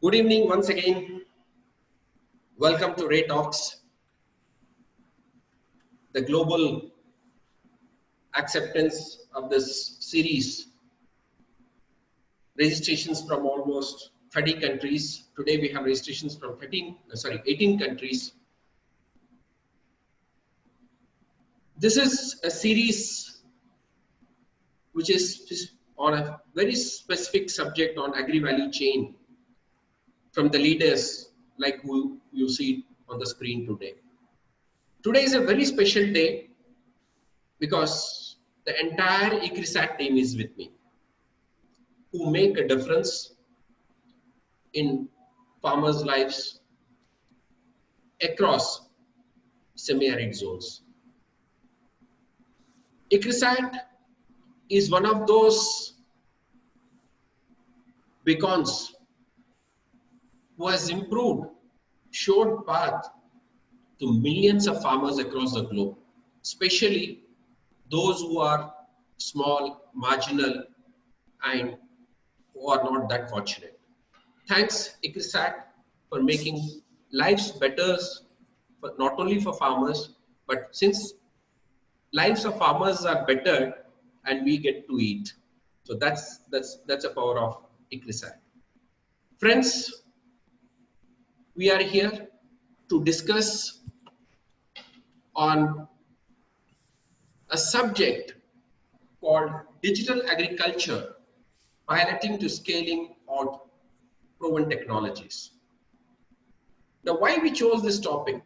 Good evening once again. Welcome to Ray Talks, the global acceptance of this series. Registrations from almost 30 countries. Today we have registrations from 18 countries. This is a series which is on a very specific subject on agri-value chain from the leaders like who you see on the screen today. Today is a very special day because the entire ICRISAT team is with me, who make a difference in farmers' lives across semi-arid zones. ICRISAT is one of those beacons who has showed path to millions of farmers across the globe, especially those who are small, marginal, and who are not that fortunate. Thanks, ICRISAT, for making lives better, not only for farmers, but since lives of farmers are better and we get to eat. So that's a power of ICRISAT. Friends, we are here to discuss on a subject called digital agriculture, piloting to scaling out proven technologies. Now, why we chose this topic?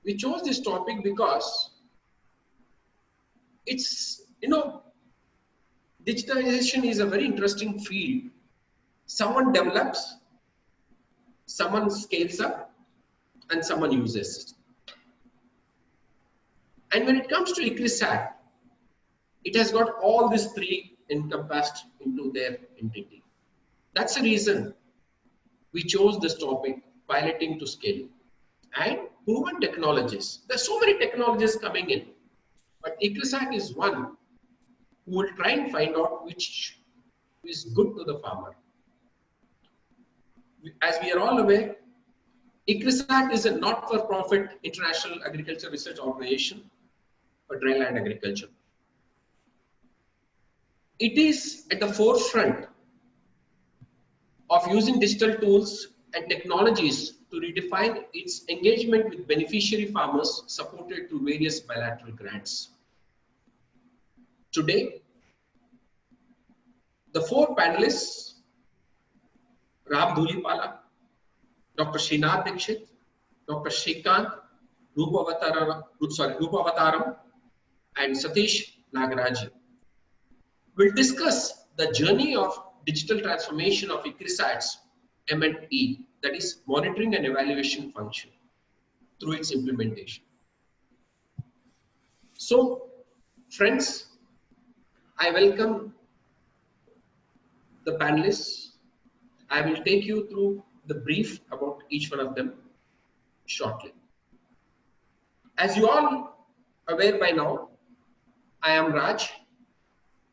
We chose this topic because it's, digitalization is a very interesting field. Someone develops, someone scales up, and someone uses it. And when it comes to ICRISAT, it has got all these three encompassed into their entity. That's the reason we chose this topic, piloting to scale and proven technologies. There's so many technologies coming in, but ICRISAT is one who will try and find out which is good to the farmer. As we are all aware, ICRISAT is a not-for-profit international agriculture research organization for dryland agriculture. It is at the forefront of using digital tools and technologies to redefine its engagement with beneficiary farmers supported through various bilateral grants. Today, the four panelists, Dhulipala, Dr. Sreenath Dixit, Dr. Srikanth, Rupavatharam, and Satish Nagaraji, will discuss the journey of digital transformation of ICRISAT's M&E, that is monitoring and evaluation function, through its implementation. So, friends, I welcome the panelists. I will take you through the brief about each one of them shortly. As you all are aware by now, I am Raj.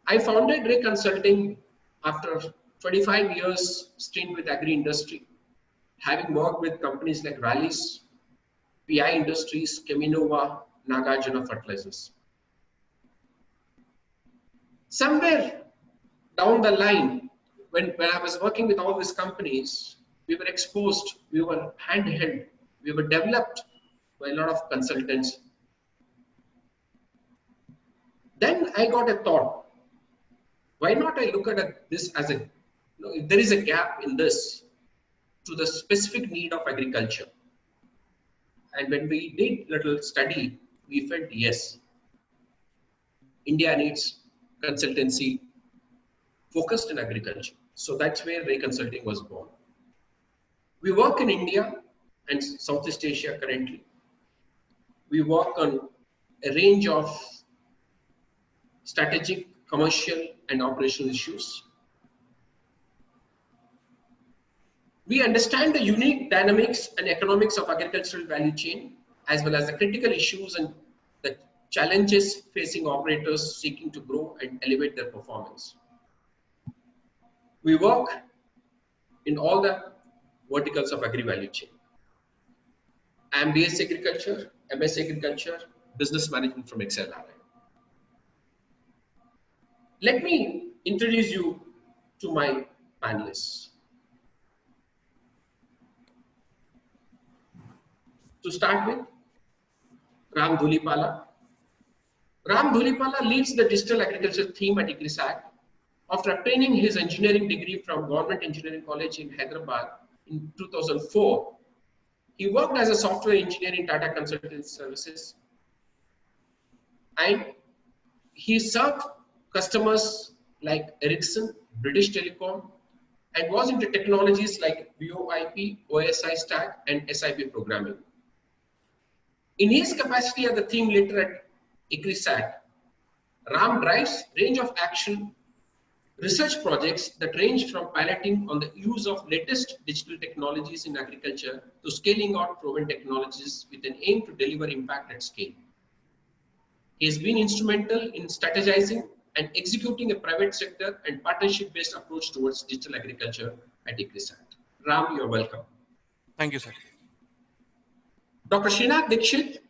I founded Ray Consulting after 25 years stint with agri industry, having worked with companies like Rallis, PI Industries, Cheminova, Nagaraji Fertilizers. Somewhere down the line, when I was working with all these companies, we were exposed, we were handheld, we were developed by a lot of consultants. Then I got a thought, why not I look at this as if there is a gap in this to the specific need of agriculture. And when we did little study, we felt yes, India needs consultancy focused in agriculture. So that's where Ray Consulting was born. We work in India and Southeast Asia currently. We work on a range of strategic, commercial, and operational issues. We understand the unique dynamics and economics of agricultural value chain, as well as the critical issues and the challenges facing operators seeking to grow and elevate their performance. We work in all the verticals of agri-value chain. I am BS Agriculture, MS Agriculture, Business Management from XLRI. Let me introduce you to my panelists. To start with, Ram Dhulipala. Ram Dhulipala leads the digital agriculture theme at ICRISAT after obtaining his engineering degree from Government Engineering College in Hyderabad in 2004. He worked as a software engineer in Tata Consultancy Services, and he served customers like Ericsson, British Telecom, and was into technologies like VoIP, OSI stack, and SIP programming. In his capacity as the theme leader at ICRISAT, Ram drives range of action research projects that range from piloting on the use of latest digital technologies in agriculture to scaling out proven technologies with an aim to deliver impact at scale. He has been instrumental in strategizing and executing a private sector and partnership-based approach towards digital agriculture at ICRISAT. Ram, you're welcome. Thank you, sir. Dr. Sreenath Dixit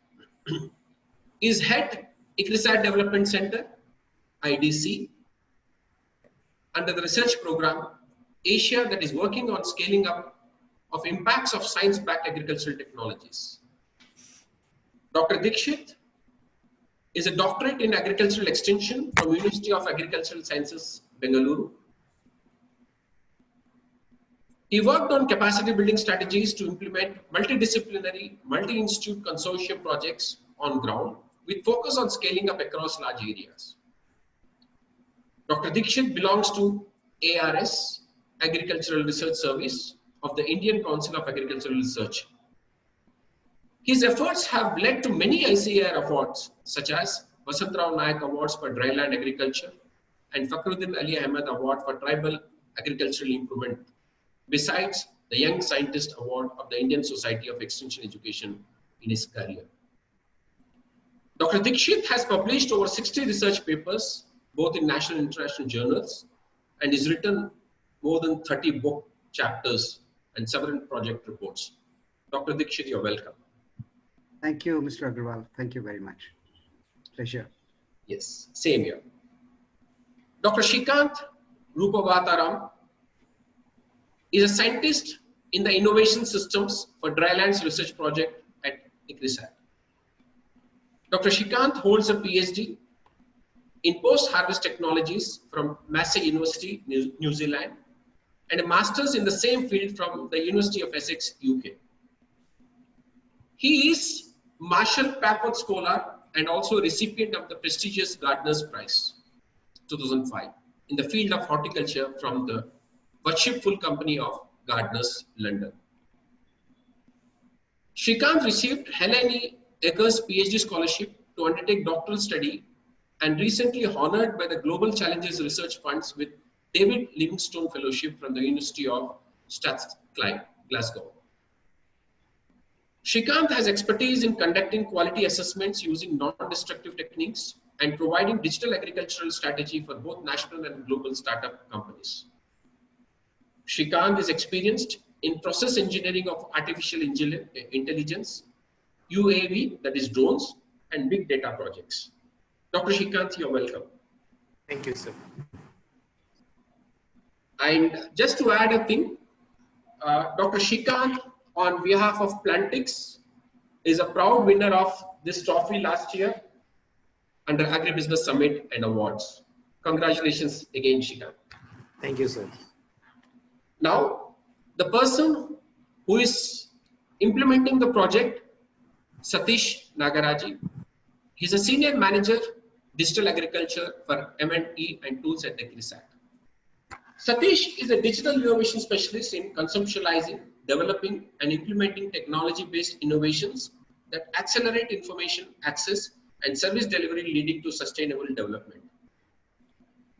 is head ICRISAT Development Center, IDC, under the research program Asia, that is working on scaling up of impacts of science-backed agricultural technologies. Dr. Dixit is a doctorate in agricultural extension from University of Agricultural Sciences, Bengaluru. He worked on capacity building strategies to implement multidisciplinary, multi-institute consortium projects on ground with focus on scaling up across large areas. Dr. Dixit belongs to ARS, Agricultural Research Service of the Indian Council of Agricultural Research. His efforts have led to many ICAR awards, such as Vasantrao Nayak Awards for Dryland Agriculture and Fakhruddin Ali Ahmed Award for Tribal Agricultural Improvement, besides the Young Scientist Award of the Indian Society of Extension Education in his career. Dr. Dixit has published over 60 research papers, both in national and international journals, and has written more than 30 book chapters and several project reports. Dr. Dixit, you're welcome. Thank you, Mr. Agarwal. Thank you very much. Pleasure. Yes, same here. Dr. Srikanth Rupavatharam is a scientist in the innovation systems for drylands research project at ICRISAT. Dr. Srikanth holds a PhD in post-harvest technologies from Massey University, New Zealand, and a master's in the same field from the University of Essex, UK. He is Marshall Packard Scholar and also a recipient of the prestigious Gardner's Prize 2005 in the field of horticulture from the Worshipful Company of Gardeners, London. Srikanth received Helen E. Eggers PhD scholarship to undertake doctoral study and recently honored by the Global Challenges Research Funds with David Livingstone Fellowship from the University of Strathclyde, Glasgow. Srikanth has expertise in conducting quality assessments using non-destructive techniques and providing digital agricultural strategy for both national and global startup companies. Srikanth is experienced in process engineering of artificial intelligence, UAV, that is drones, and big data projects. Dr. Srikanth, you're welcome. Thank you, sir. And just to add a thing, Dr. Srikanth, on behalf of Plantix, is a proud winner of this trophy last year under Agribusiness Summit and Awards. Congratulations again, Srikanth. Thank you, sir. Now, the person who is implementing the project, Satish Nagaraji, he's a senior manager, digital agriculture for M&E and tools at ICRISAT. Satish is a digital innovation specialist in conceptualizing, developing, and implementing technology-based innovations that accelerate information access and service delivery, leading to sustainable development.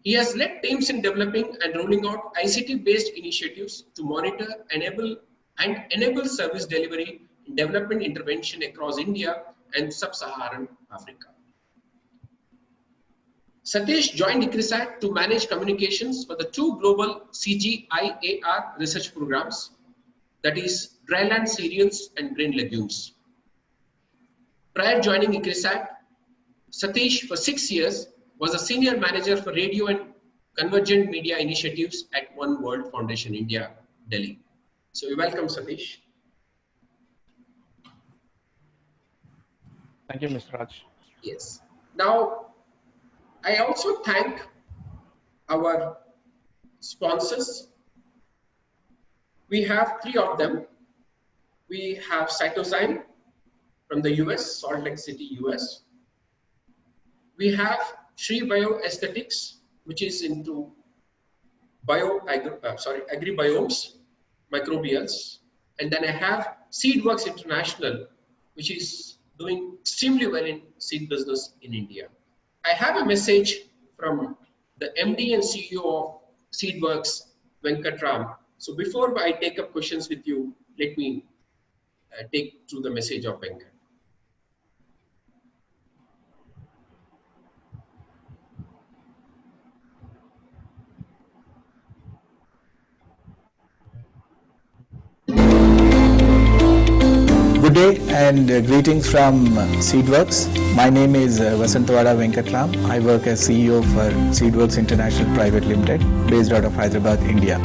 He has led teams in developing and rolling out ICT-based initiatives to monitor, enable service delivery and development intervention across India and sub-Saharan Africa. Satish joined ICRISAT to manage communications for the two global CGIAR research programs, that is dryland cereals and grain legumes. Prior joining ICRISAT, Satish for 6 years was a senior manager for radio and convergent media initiatives at One World Foundation India, Delhi. So we welcome Satish. Thank you, Mr. Raj. Yes. Now, I also thank our sponsors. We have 3 of them. We have Cytozyme from the US, Salt Lake City, US. We have Shree Bioaesthetics, which is into agribiomes, microbials. And then I have Seedworks International, which is doing extremely well in seed business in India. I have a message from the MD and CEO of Seedworks, Venkatram. So before I take up questions with you, let me take to the message of Venkat. Good day and greetings from Seedworks. My name is Vasantawada Venkatram. I work as CEO for Seedworks International Private Limited, based out of Hyderabad, India.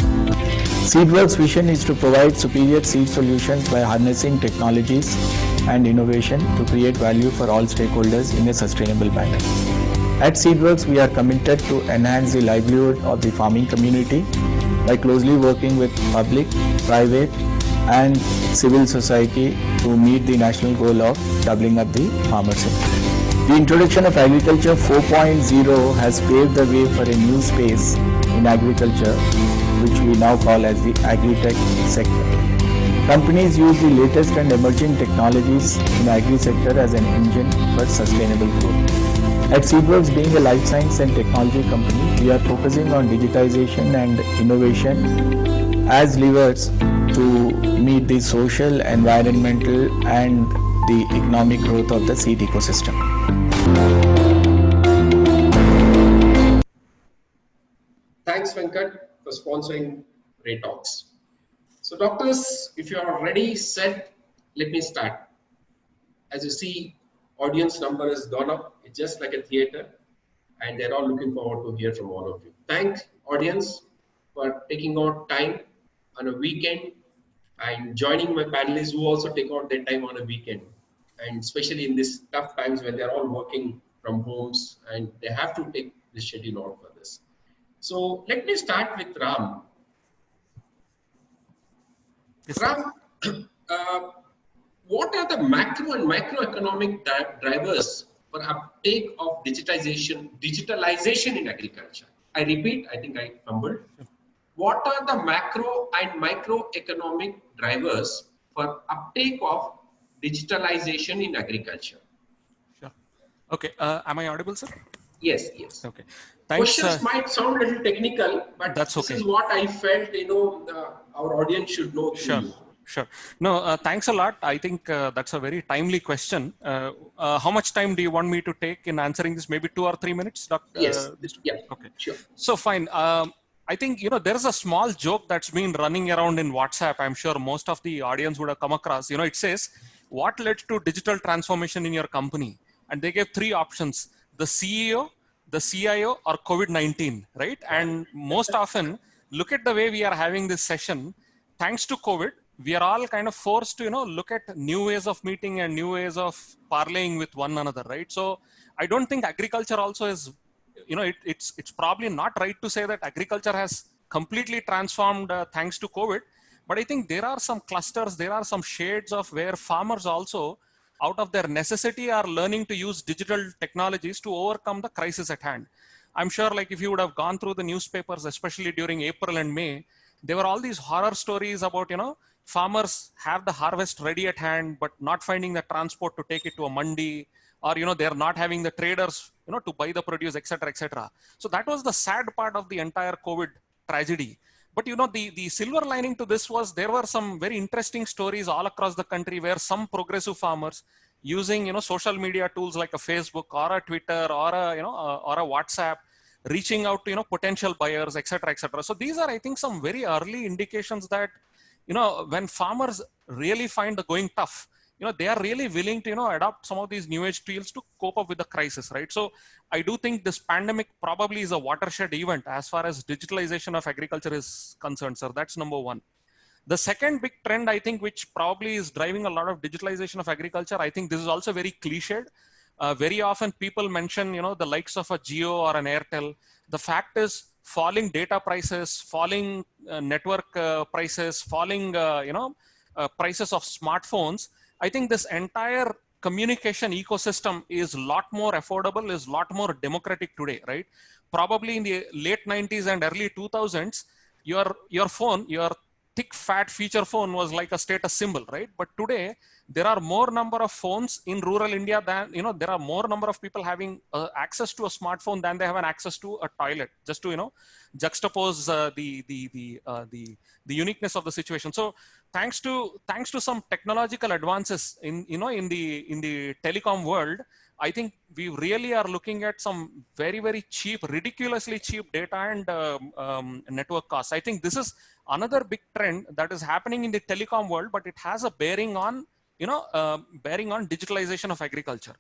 Seedworks' vision is to provide superior seed solutions by harnessing technologies and innovation to create value for all stakeholders in a sustainable manner. At Seedworks, we are committed to enhance the livelihood of the farming community by closely working with public, private, and civil society to meet the national goal of doubling up the farmer sector. The introduction of Agriculture 4.0 has paved the way for a new space in agriculture, which we now call as the agri-tech sector. Companies use the latest and emerging technologies in agri-sector as an engine for sustainable growth. At Seedworks, being a life science and technology company, we are focusing on digitization and innovation as levers to meet the social, environmental, and the economic growth of the seed ecosystem. Thanks, Venkat, for sponsoring Ray Talks. So, doctors, if you are ready, set, let me start. As you see, audience number has gone up. It's just like a theater, and they're all looking forward to hear from all of you. Thank audience for taking out time on a weekend and joining my panelists who also take out their time on a weekend, and especially in these tough times when they're all working from homes and they have to take the schedule out for this. So let me start with Ram. Yes, Ram, what are the macro and microeconomic drivers for uptake of digitalization in agriculture? I repeat, I think I fumbled. What are the macro and microeconomic drivers for uptake of digitalization in agriculture? Sure. Okay. Am I audible, sir? Yes, yes. Okay. Thanks. Questions might sound a little technical, but That's this okay. is what I felt, our audience should know through you. Sure. No, thanks a lot. I think that's a very timely question. How much time do you want me to take in answering this? Maybe 2 or 3 minutes, Doctor? Yes. Yeah. Okay. Sure. So fine. I think, there's a small joke that's been running around in WhatsApp. I'm sure most of the audience would have come across. It says, what led to digital transformation in your company? And they gave 3 options: the CEO, the CIO, or COVID-19, right? And most often, look at the way we are having this session. Thanks to COVID, we are all kind of forced to, look at new ways of meeting and new ways of parlaying with one another, right? So I don't think agriculture also is, it's probably not right to say that agriculture has completely transformed thanks to COVID. But I think there are some clusters, there are some shades of where farmers also, out of their necessity, are learning to use digital technologies to overcome the crisis at hand. I'm sure, like, if you would have gone through the newspapers, especially during April and May, there were all these horror stories about, farmers have the harvest ready at hand, but not finding the transport to take it to a mandi, or, they're not having the traders, to buy the produce, etc., etc. So that was the sad part of the entire COVID tragedy. But, the silver lining to this was there were some very interesting stories all across the country where some progressive farmers using, social media tools like a Facebook or a Twitter or a, or a WhatsApp, reaching out to, potential buyers, etc., etc. So these are, I think, some very early indications that, when farmers really find the going tough, they are really willing to, adopt some of these new age tools to cope up with the crisis, right? So I do think this pandemic probably is a watershed event as far as digitalization of agriculture is concerned, sir. That's number one. The second big trend, I think, which probably is driving a lot of digitalization of agriculture, I think this is also very cliched. Very often people mention, the likes of a Jio or an Airtel. The fact is, falling data prices, falling network prices, falling, prices of smartphones. I think this entire communication ecosystem is a lot more affordable, is a lot more democratic today, right? Probably in the late 90s and early 2000s, your phone, your thick fat feature phone was like a status symbol, right? But today there are more number of phones in rural India than, there are more number of people having access to a smartphone than they have an access to a toilet, just to, juxtapose the uniqueness of the situation. So thanks to some technological advances in the telecom world, I think we really are looking at some very, very cheap, ridiculously cheap data and network costs. I think this is another big trend that is happening in the telecom world, but it has a bearing on, digitalization of agriculture.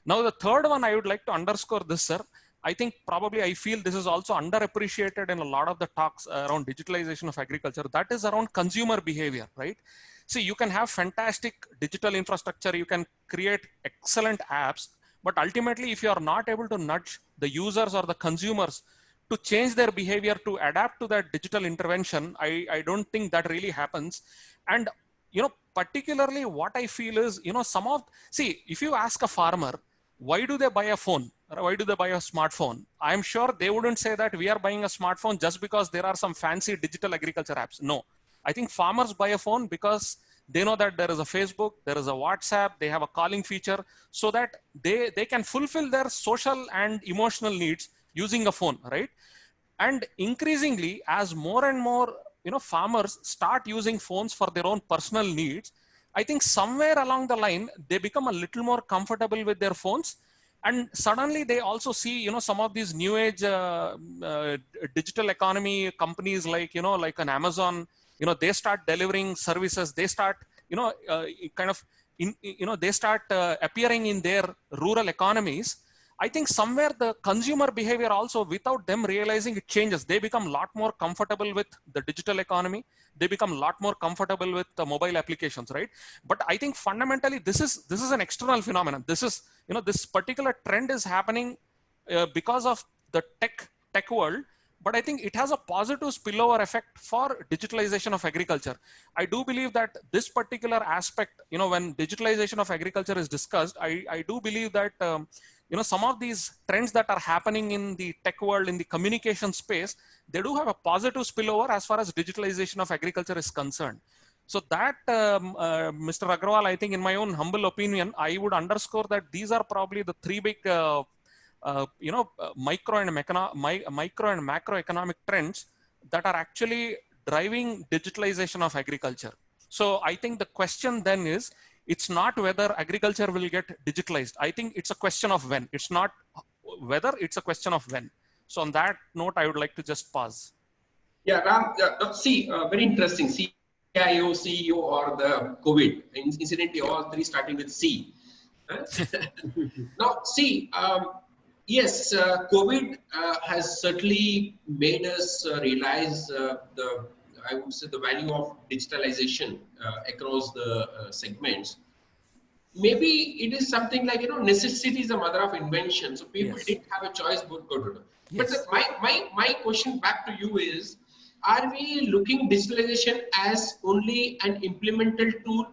Now, the third one I would like to underscore this, sir. I think probably I feel this is also underappreciated in a lot of the talks around digitalization of agriculture. That is around consumer behavior, right? See, you can have fantastic digital infrastructure. You can create excellent apps. But ultimately, if you are not able to nudge the users or the consumers to change their behavior, to adapt to that digital intervention, I don't think that really happens. And, particularly what I feel is, if you ask a farmer, why do they buy a phone? Or why do they buy a smartphone? I'm sure they wouldn't say that we are buying a smartphone just because there are some fancy digital agriculture apps. No, I think farmers buy a phone because they know that there is a Facebook, there is a WhatsApp, they have a calling feature, so that they can fulfill their social and emotional needs using a phone, right? And increasingly, as more and more farmers start using phones for their own personal needs, I think somewhere along the line, they become a little more comfortable with their phones. And suddenly they also see, some of these new age digital economy companies like an Amazon, they start delivering services, they start, they start appearing in their rural economies. I think somewhere the consumer behavior also, without them realizing, it changes. They become a lot more comfortable with the digital economy. They become a lot more comfortable with the mobile applications, right? But I think fundamentally, this is an external phenomenon. This is, this particular trend is happening because of the tech world. But I think it has a positive spillover effect for digitalization of agriculture. I do believe that this particular aspect, when digitalization of agriculture is discussed, I do believe that, some of these trends that are happening in the tech world, in the communication space, they do have a positive spillover as far as digitalization of agriculture is concerned. So that, Mr. Agarwal, I think in my own humble opinion, I would underscore that these are probably the three big micro and macroeconomic trends that are actually driving digitalization of agriculture. So I think the question then is, it's not whether agriculture will get digitalized. I think it's a question of when. It's not whether, it's a question of when. So on that note, I would like to just pause. Yeah, Ram, very interesting. CIO, CEO, or the COVID. Incidentally, all three starting with C. Now, yes, COVID has certainly made us realize I would say the value of digitalization across the segments. Maybe it is something like, necessity is the mother of invention. So people didn't have a choice but go to do. But my question back to you is, are we looking digitalization as only an implementing tool?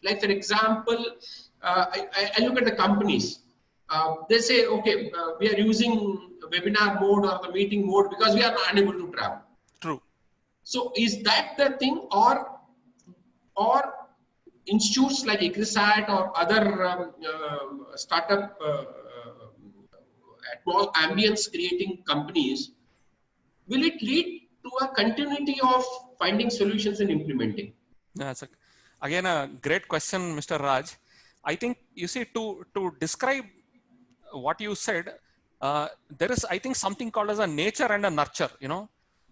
Like, for example, I look at the companies. They say, okay, we are using webinar mode or the meeting mode because we are not unable to travel. True. So is that the thing, or institutes like ICRISAT or other startup ambience creating companies, will it lead to a continuity of finding solutions and implementing? That's again a great question, Mr. Raj. I think, you see, to describe what you said, there is, I think, something called as a nature and a nurture, you know.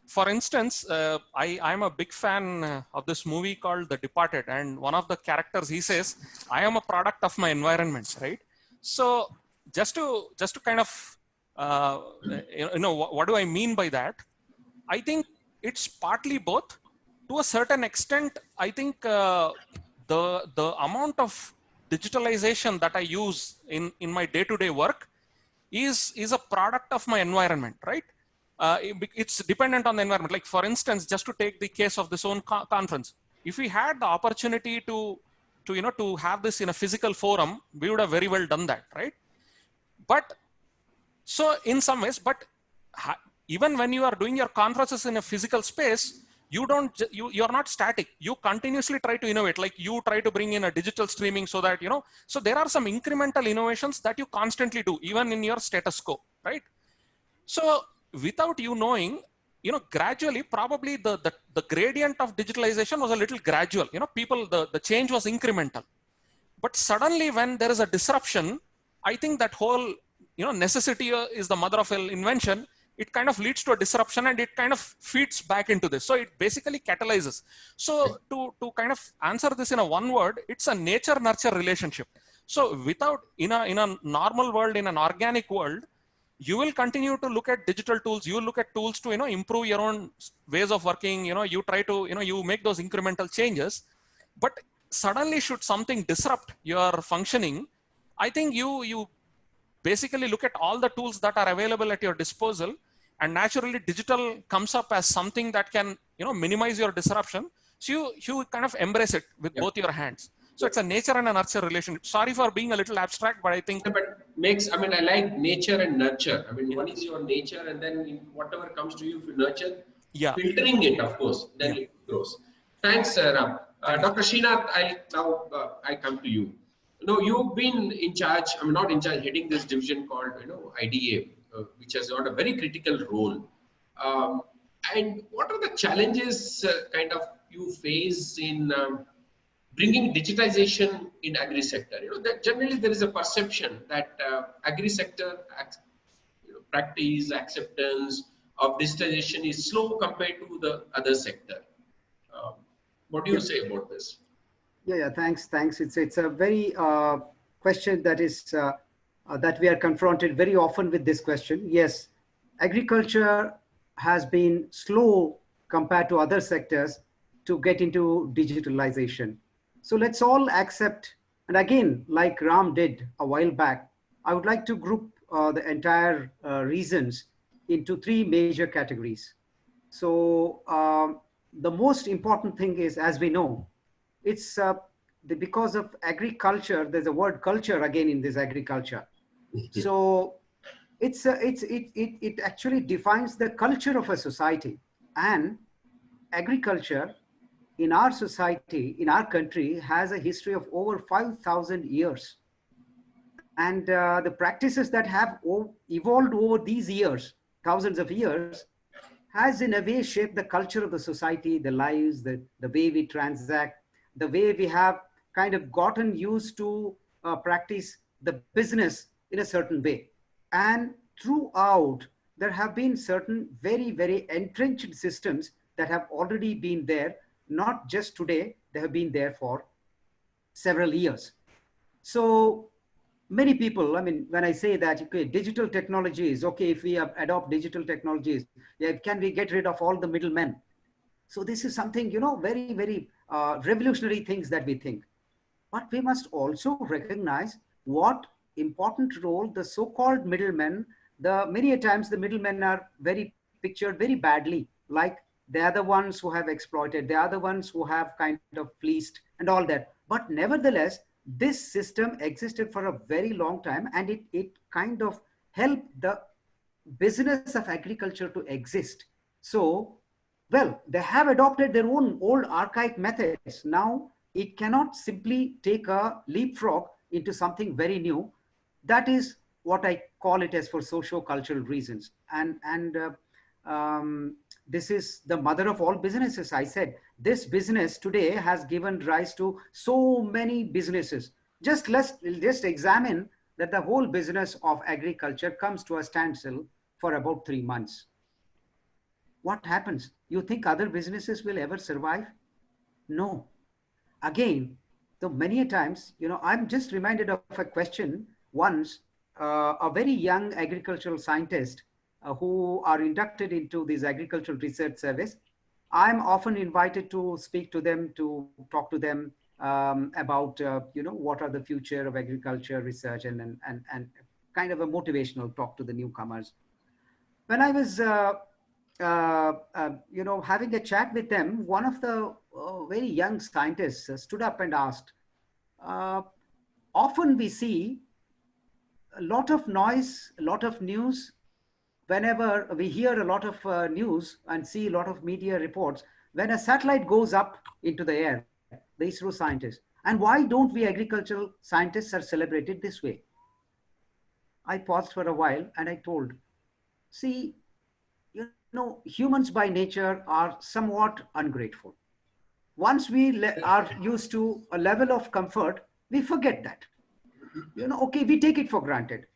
For instance, I'm a big fan of this movie called The Departed, and one of the characters, he says, I am a product of my environment, right? So just to kind of, what do I mean by that? I think it's partly both. To a certain extent, I think the amount of digitalization that I use in my day-to-day work is a product of my environment, right? It's dependent on the environment. Like, for instance, just to take the case of this own conference, if we had the opportunity to have this in a physical forum, we would have very well done that, right? But so in some ways, but even when you are doing your conferences in a physical space, you're not static. You continuously try to innovate. Like, you try to bring in a digital streaming so that, so there are some incremental innovations that you constantly do, even in your status quo, right? So without you knowing, gradually, probably the gradient of digitalization was a little gradual. The change was incremental. But suddenly, when there is a disruption, I think that whole, necessity is the mother of all invention. It kind of leads to a disruption, and it kind of feeds back into this. So it basically catalyzes. So to kind of answer this in a one word, it's a nature-nurture relationship. So without, in a normal world, in an organic world, you will continue to look at digital tools. You will look at tools to, improve your own ways of working. You try to, you make those incremental changes. But suddenly, should something disrupt your functioning, I think you basically look at all the tools that are available at your disposal, and naturally digital comes up as something that can, minimize your disruption. So you kind of embrace it with both your hands. So it's a nature and a nurture relationship. Sorry for being a little abstract, but I think. But I like nature and nurture. One is your nature, and then whatever comes to you, if you nurture, filtering it, of course, then it grows. Thanks, Ram. Dr. Sreenath, I come to you. You've been in charge, not in charge, heading this division called, IDA, which has got a very critical role. And what are the challenges kind of you face in bringing digitization in agri sector? That generally there is a perception that agri sector practice, acceptance of digitization is slow compared to the other sector. What do you say about this? Yeah, thanks. It's a very question that is that we are confronted very often with this question. Yes, agriculture has been slow compared to other sectors to get into digitalization. So let's all accept, and again, like Ram did a while back, I would like to group the entire reasons into three major categories. So the most important thing is, as we know, it's because of agriculture. There's a word culture again in this agriculture. So it actually defines the culture of a society. And agriculture in our society, in our country, has a history of over 5,000 years. And the practices that have evolved over these years, thousands of years, has in a way shaped the culture of the society, the lives, the way we transact, the way we have kind of gotten used to practice the business in a certain way. And throughout, there have been certain very, very entrenched systems that have already been there, not just today, they have been there for several years. So many people, when I say that, okay, digital technologies, okay, if we adopt digital technologies, can we get rid of all the middlemen? So this is something, very, very revolutionary things that we think. But we must also recognize what important role the so-called middlemen, many a times the middlemen are very pictured very badly, like they are the ones who have exploited, they are the ones who have kind of fleeced and all that. But nevertheless, this system existed for a very long time, and it kind of helped the business of agriculture to exist. So, well, they have adopted their own old archaic methods. Now, it cannot simply take a leapfrog into something very new. That is what I call it as for socio-cultural reasons. And this is the mother of all businesses. I said, this business today has given rise to so many businesses. Just examine that the whole business of agriculture comes to a standstill for about 3 months. What happens? You think other businesses will ever survive? No. Again, so many a times, I'm just reminded of a question once. A very young agricultural scientist who are inducted into this agricultural research service, I'm often invited to speak to them, to talk to them about what are the future of agriculture research, and kind of a motivational talk to the newcomers. When I was having a chat with them, one of the very young scientists stood up and asked, uh, often we see a lot of noise, a lot of news. Whenever we hear a lot of news and see a lot of media reports, when a satellite goes up into the air, the ISRO scientists, and why don't we agricultural scientists are celebrated this way? I paused for a while and I told, see, humans by nature are somewhat ungrateful. Once we are used to a level of comfort, we forget that. Okay, we take it for granted.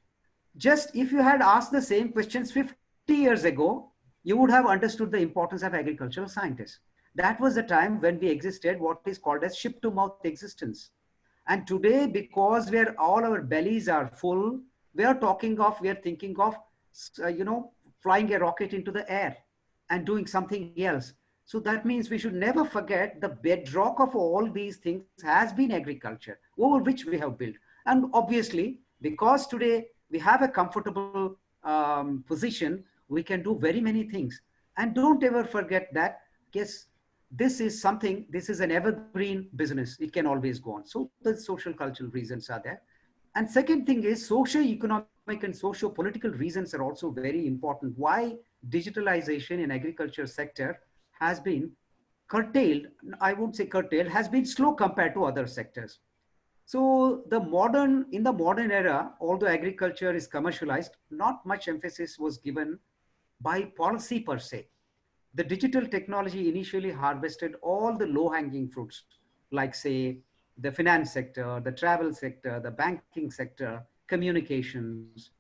Just if you had asked the same questions 50 years ago, you would have understood the importance of agricultural scientists. That was the time when we existed, what is called as ship to mouth existence. And today, because all our bellies are full, we are thinking of, flying a rocket into the air and doing something else. So that means we should never forget the bedrock of all these things has been agriculture, over which we have built. And obviously, because today we have a comfortable position, we can do very many things. And don't ever forget that, yes, this is an evergreen business. It can always go on. So the social cultural reasons are there. And second thing is socio-economic and socio-political reasons are also very important. Why digitalization in agriculture sector has been curtailed, I won't say curtailed, has been slow compared to other sectors. So in the modern era, although agriculture is commercialized, not much emphasis was given by policy per se. The digital technology initially harvested all the low-hanging fruits, like say the finance sector, the travel sector, the banking sector, communications,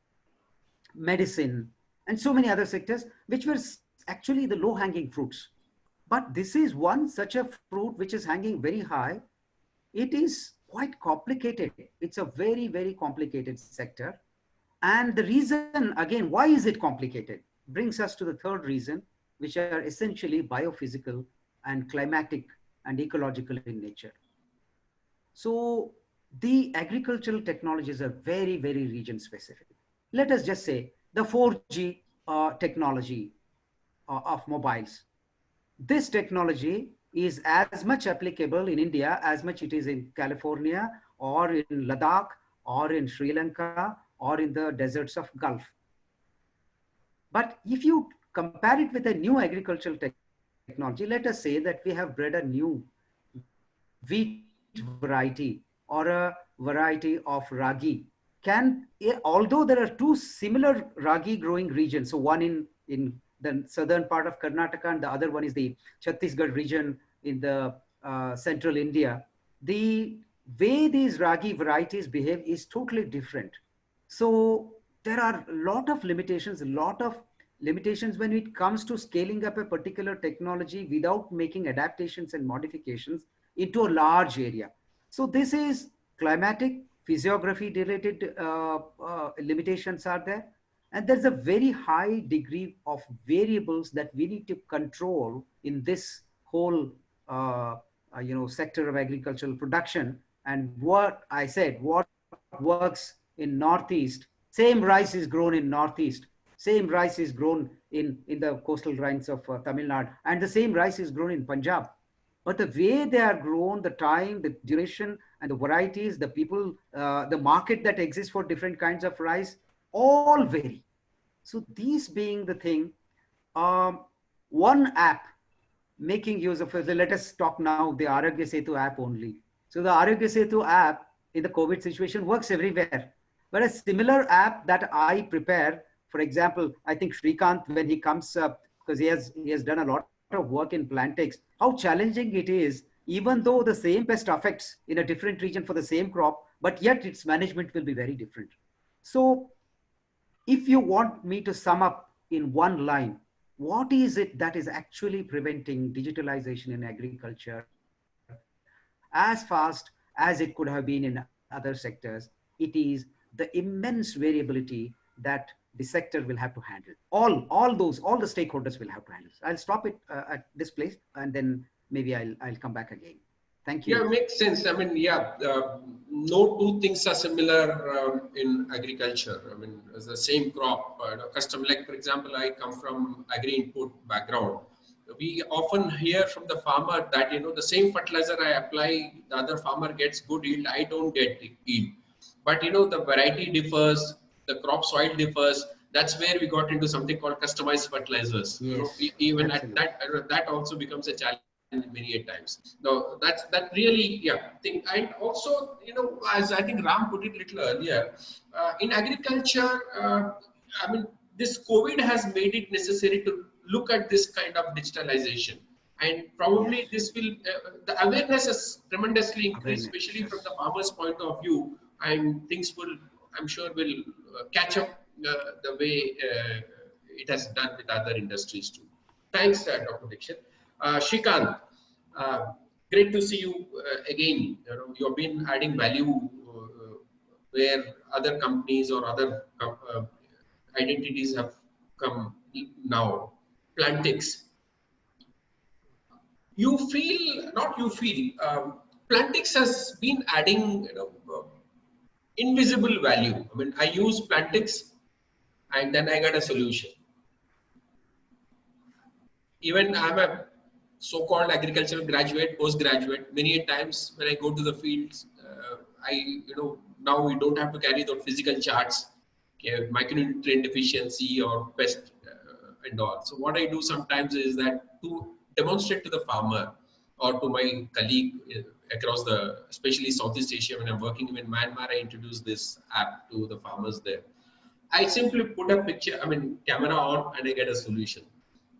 medicine, and so many other sectors, which were actually the low-hanging fruits. But this is one such a fruit which is hanging very high. It is quite complicated. It's a very, very complicated sector. And the reason, again, why is it complicated? Brings us to the third reason, which are essentially biophysical and climatic and ecological in nature. So the agricultural technologies are very, very region specific. Let us just say the 4G technology of mobiles. This technology is as much applicable in India as much it is in California or in Ladakh or in Sri Lanka or in the deserts of Gulf. But if you compare it with a new agricultural technology, let us say that we have bred a new wheat variety or a variety of ragi. Although there are two similar ragi growing regions, so one in the southern part of Karnataka and the other one is the Chhattisgarh region in the central India, the way these ragi varieties behave is totally different. So there are a lot of limitations when it comes to scaling up a particular technology without making adaptations and modifications into a large area. So this is climatic, physiography related limitations are there. And there's a very high degree of variables that we need to control in this whole sector of agricultural production. And what I said, what works in Northeast, same rice is grown in Northeast, same rice is grown in the coastal ranges of Tamil Nadu, and the same rice is grown in Punjab. But the way they are grown, the time, the duration, and the varieties, the people, the market that exists for different kinds of rice, all vary. So these being the thing, one app making use of it, let us talk now the Arogya Setu app only. So the Arogya Setu app in the COVID situation works everywhere. But a similar app that I prepare, for example, I think Srikanth, when he comes up, because he has done a lot of work in plantics, how challenging it is, even though the same pest affects in a different region for the same crop, but yet its management will be very different. So if you want me to sum up in one line, what is it that is actually preventing digitalization in agriculture as fast as it could have been in other sectors? It is the immense variability that the sector will have to handle. All the stakeholders will have to handle. I'll stop it at this place, and then maybe I'll come back again. Thank you. Yeah, makes sense. I mean, yeah, no two things are similar in agriculture. I mean, it's the same crop, custom. Like, for example, I come from agri-input background. We often hear from the farmer that, the same fertilizer I apply, the other farmer gets good yield, I don't get yield. But, the variety differs, the crop soil differs. That's where we got into something called customized fertilizers. Yes, Even absolutely. at that also becomes a challenge many a times. No, that really, yeah, thing. And also, as I think Ram put it a little earlier, in agriculture, I mean, this COVID has made it necessary to look at this kind of digitalization. And probably this will, the awareness has tremendously increased, especially from the farmer's point of view, and things will, I'm sure, will catch up the way it has done with other industries too. Thanks, Dr. Dixit. Srikanth, great to see you again. You've been adding value where other companies or other identities have come now. Plantix. Plantix has been adding invisible value. I mean, I use Plantix and then I got a solution. Even I'm a so-called agricultural graduate, postgraduate. Many times when I go to the fields, now we don't have to carry the physical charts, micronutrient deficiency or pest and all. So what I do sometimes is that to demonstrate to the farmer or to my colleague across especially Southeast Asia, when I'm working in Myanmar, I introduce this app to the farmers there. I simply put a picture, camera on, and I get a solution.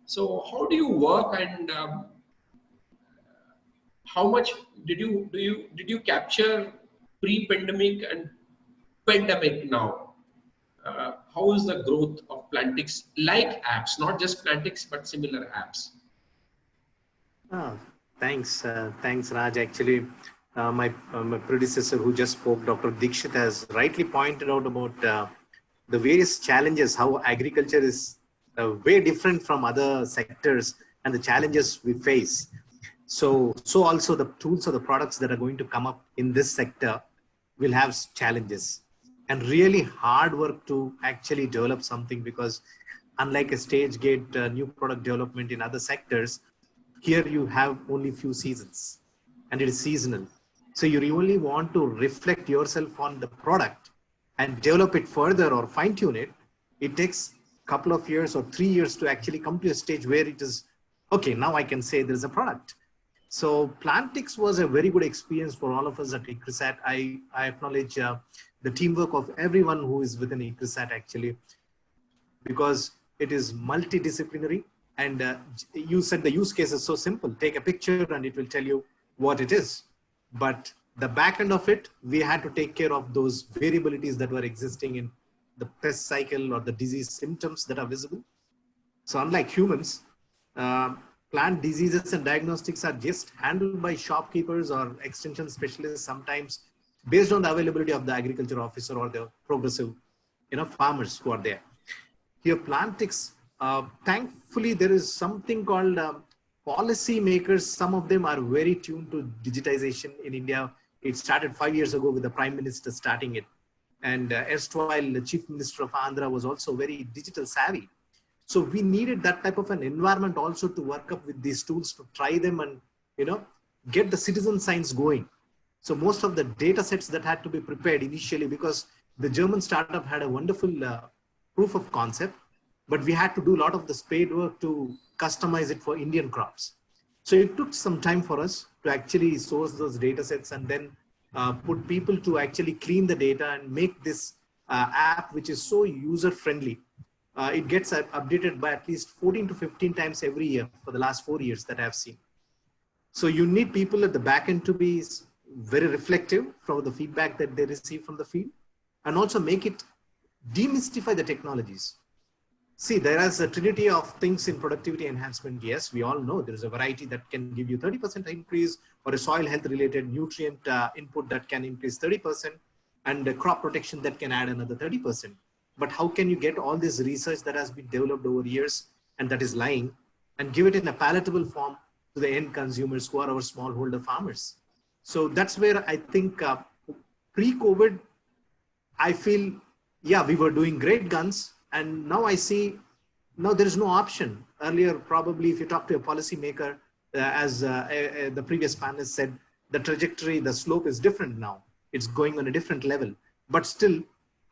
So how do you work, and how much did you capture pre-pandemic and pandemic now? How is the growth of Plantix like apps, not just Plantix, but similar apps? Thanks, Raj. Actually, my predecessor who just spoke, Dr. Dixit, has rightly pointed out about the various challenges, how agriculture is way different from other sectors and the challenges we face. So also the tools or the products that are going to come up in this sector will have challenges and really hard work to actually develop something, because unlike a stage gate new product development in other sectors, here you have only few seasons and it is seasonal. So you only want to reflect yourself on the product and develop it further or fine tune it. It takes a couple of years or 3 years to actually come to a stage where it is, okay, now I can say there's a product. So Plantix was a very good experience for all of us at ICRISAT. I acknowledge the teamwork of everyone who is within ICRISAT actually, because it is multidisciplinary. And you said the use case is so simple. Take a picture and it will tell you what it is. But the back end of it, we had to take care of those variabilities that were existing in the pest cycle or the disease symptoms that are visible. So unlike humans, plant diseases and diagnostics are just handled by shopkeepers or extension specialists, sometimes based on the availability of the agriculture officer or the progressive, farmers who are there. Here, Plantix, thankfully, there is something called policy makers. Some of them are very tuned to digitization in India. It started 5 years ago with the Prime Minister starting it. And erstwhile, the Chief Minister of Andhra was also very digital savvy. So we needed that type of an environment also to work up with these tools, to try them and, get the citizen science going. So most of the data sets that had to be prepared initially, because the German startup had a wonderful proof of concept, but we had to do a lot of the spade work to customize it for Indian crops. So it took some time for us to actually source those data sets and then put people to actually clean the data and make this app, which is so user-friendly. It gets updated by at least 14 to 15 times every year for the last 4 years that I've seen. So you need people at the back end to be very reflective from the feedback that they receive from the field, and also make it demystify the technologies. See, there is a trinity of things in productivity enhancement. Yes, we all know there is a variety that can give you 30% increase, or a soil health related nutrient input that can increase 30%, and a crop protection that can add another 30%. But how can you get all this research that has been developed over years and that is lying, and give it in a palatable form to the end consumers who are our smallholder farmers? So that's where I think pre-COVID, I feel, yeah, we were doing great guns. And now I see, now there is no option. Earlier, probably if you talk to a policymaker, as the previous panelist said, the trajectory, the slope is different now. It's going on a different level. But still,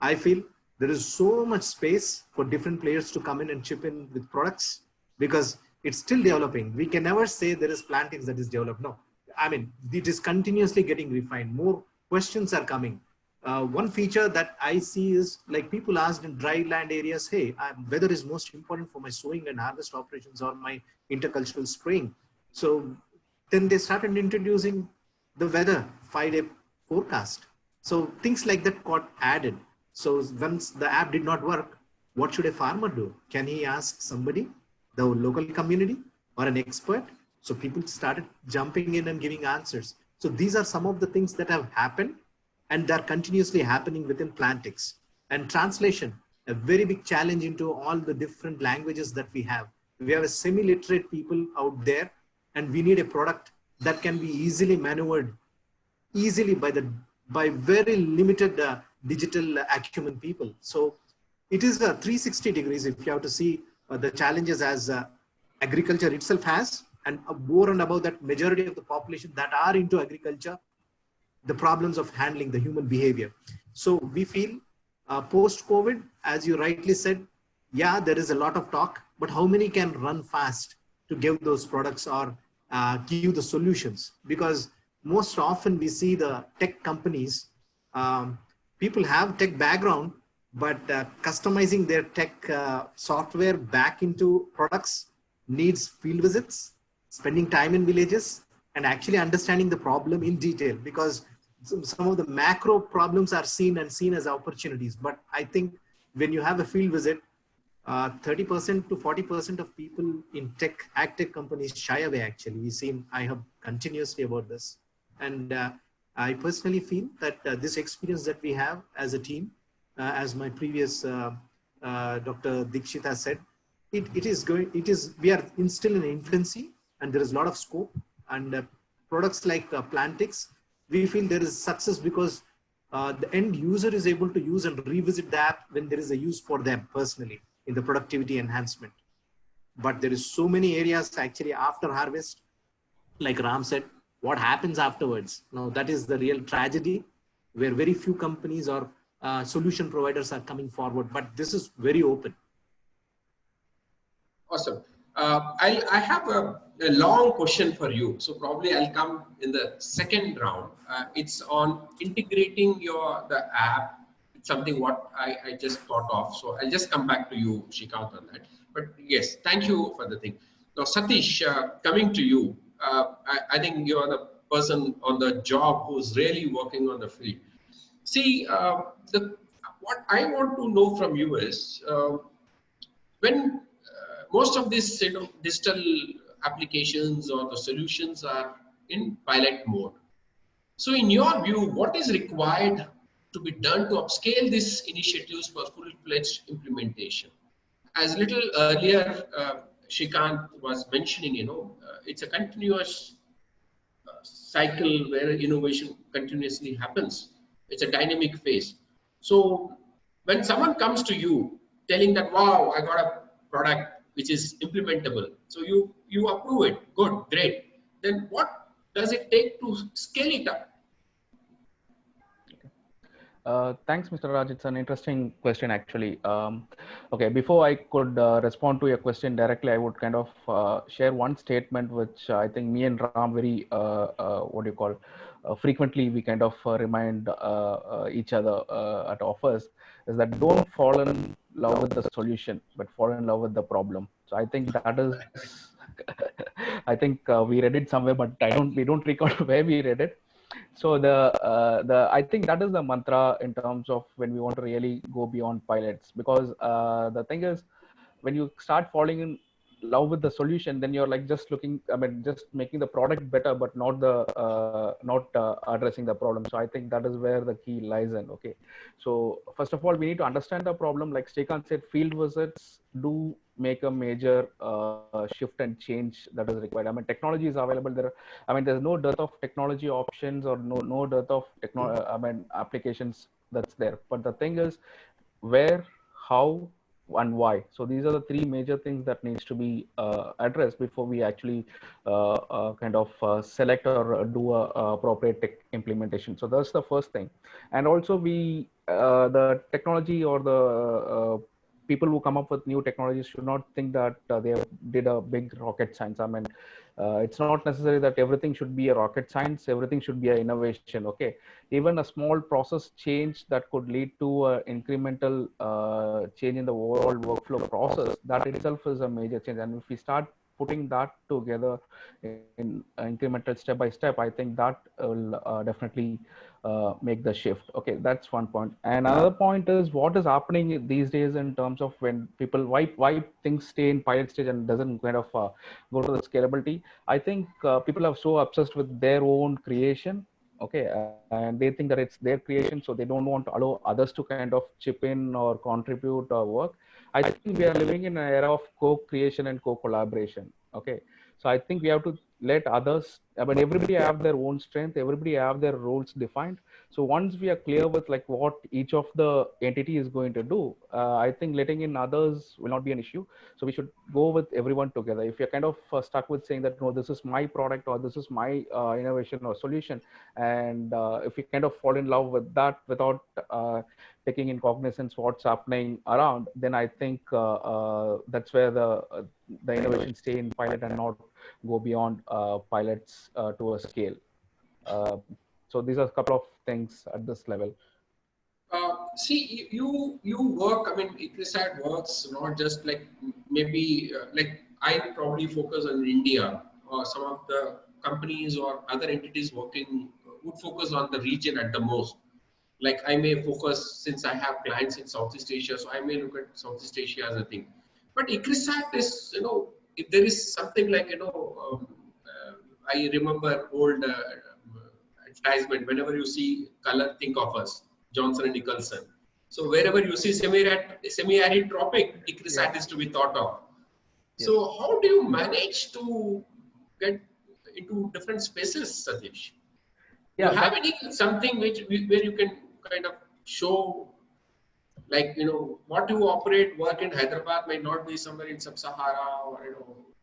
I feel there is so much space for different players to come in and chip in with products, because it's still developing. We can never say there is plantings that is developed. No, I mean, it is continuously getting refined. More questions are coming. One feature that I see is, like, people asked in dry land areas, hey, weather is most important for my sowing and harvest operations or my intercultural spraying. So then they started introducing the weather 5-day forecast. So things like that got added. So once the app did not work, what should a farmer do? Can he ask somebody, the local community, or an expert? So people started jumping in and giving answers. So these are some of the things that have happened, and they're continuously happening within Plantix. And translation, a very big challenge into all the different languages that we have. We have a semi-literate people out there, and we need a product that can be easily maneuvered easily by very limited digital acumen people. So it is a 360 degrees if you have to see the challenges as agriculture itself has, and over and above that, majority of the population that are into agriculture, the problems of handling the human behavior. So we feel post-COVID, as you rightly said, yeah, there is a lot of talk, but how many can run fast to give those products or give the solutions? Because most often we see the tech companies, people have tech background, but customizing their tech software back into products needs field visits, spending time in villages, and actually understanding the problem in detail, because some of the macro problems are seen as opportunities. But I think when you have a field visit, 30% to 40% of people in ag tech companies shy away. Actually, I have continuously about this. And I personally feel that this experience that we have as a team, as my previous Dr. Dixit has said, we are still in infancy, and there is a lot of scope. And products like Plantix, we feel there is success because the end user is able to use and revisit the app when there is a use for them personally in the productivity enhancement. But there is so many areas actually after harvest, like Ram said, what happens afterwards? Now that is the real tragedy, where very few companies or solution providers are coming forward, but this is very open. Awesome. I have a long question for you. So probably I'll come in the second round. It's on integrating the app. It's something what I just thought of. So I'll just come back to you, Srikanth, on that. But yes, thank you for the thing. Now, Satish, coming to you, I think you're the person on the job who's really working on the field. See, what I want to know from you is when most of these digital applications or the solutions are in pilot mode. So in your view, what is required to be done to upscale these initiatives for full-fledged implementation? As little earlier, Srikanth was mentioning, it's a continuous cycle where innovation continuously happens. It's a dynamic phase. So when someone comes to you telling that, wow, I got a product which is implementable, so you approve it, good, great. Then what does it take to scale it up? Thanks, Mr. Raj. It's an interesting question, actually. Okay, before I could respond to your question directly, I would kind of share one statement which I think me and Ram very, frequently we kind of remind each other at office, is that don't fall in love with the solution, but fall in love with the problem. So I think that is, I think we read it somewhere, but we don't recall where we read it. So I think that is the mantra in terms of when we want to really go beyond pilots, because the thing is, when you start falling in love with the solution, then you're like just looking, I mean, just making the product better, but not addressing the problem. So I think that is where the key lies in. Okay, so first of all, we need to understand the problem. Like Srikanth said, field visits do make a major shift and change that is required. I mean, technology is available there. I mean, there's no dearth of technology options, or no dearth of I mean, applications that's there. But the thing is, where, how, and why. So these are the three major things that needs to be addressed before we actually kind of select or do a appropriate tech implementation. So that's the first thing. And also the technology or the people who come up with new technologies should not think that they did a big rocket science. I mean, it's not necessary that everything should be a rocket science, everything should be an innovation. Okay, even a small process change that could lead to incremental change in the overall workflow process, that itself is a major change. And if we start putting that together in incremental step by step, I think that will definitely make the shift. Okay, that's one point. And another point is what is happening these days in terms of when people, why things stay in pilot stage and doesn't kind of go to the scalability. I think people are so obsessed with their own creation. Okay, and they think that it's their creation, so they don't want to allow others to kind of chip in or contribute or work. I think we are living in an era of co-creation and co-collaboration. Okay, so I think we have to let others, I mean, everybody have their own strength, everybody have their roles defined. So once we are clear with like what each of the entity is going to do, I think letting in others will not be an issue. So we should go with everyone together. If you're kind of stuck with saying that, no, this is my product or this is my innovation or solution, and if you kind of fall in love with that without taking in cognizance what's happening around, then I think that's where the innovation stay in pilot and not go beyond pilots to a scale. So these are a couple of things at this level. See, you work. I mean, ICRISAT works not just like maybe like I probably focus on India, or some of the companies or other entities working would focus on the region at the most. Like I may focus, since I have clients in Southeast Asia, so I may look at Southeast Asia as a thing. But ICRISAT is, if there is something like, I remember old advertisement, whenever you see color, think of us, Johnson and Nicholson. So wherever you see semi-arid tropic, ICRISAT is to be thought of. So how do you manage to get into different spaces, Satish? You have something where you can kind of show, like, what you operate, work in Hyderabad might not be somewhere in Sub-Sahara or,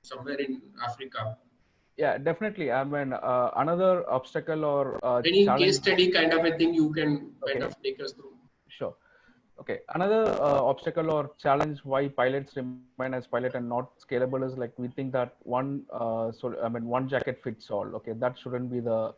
somewhere in Africa. Yeah, definitely. I mean, another obstacle or any challenge. Case study kind of a thing you can kind of take us through. Sure. Okay. Another obstacle or challenge why pilots remain as pilot and not scalable is like we think that one jacket fits all. Okay, that shouldn't be the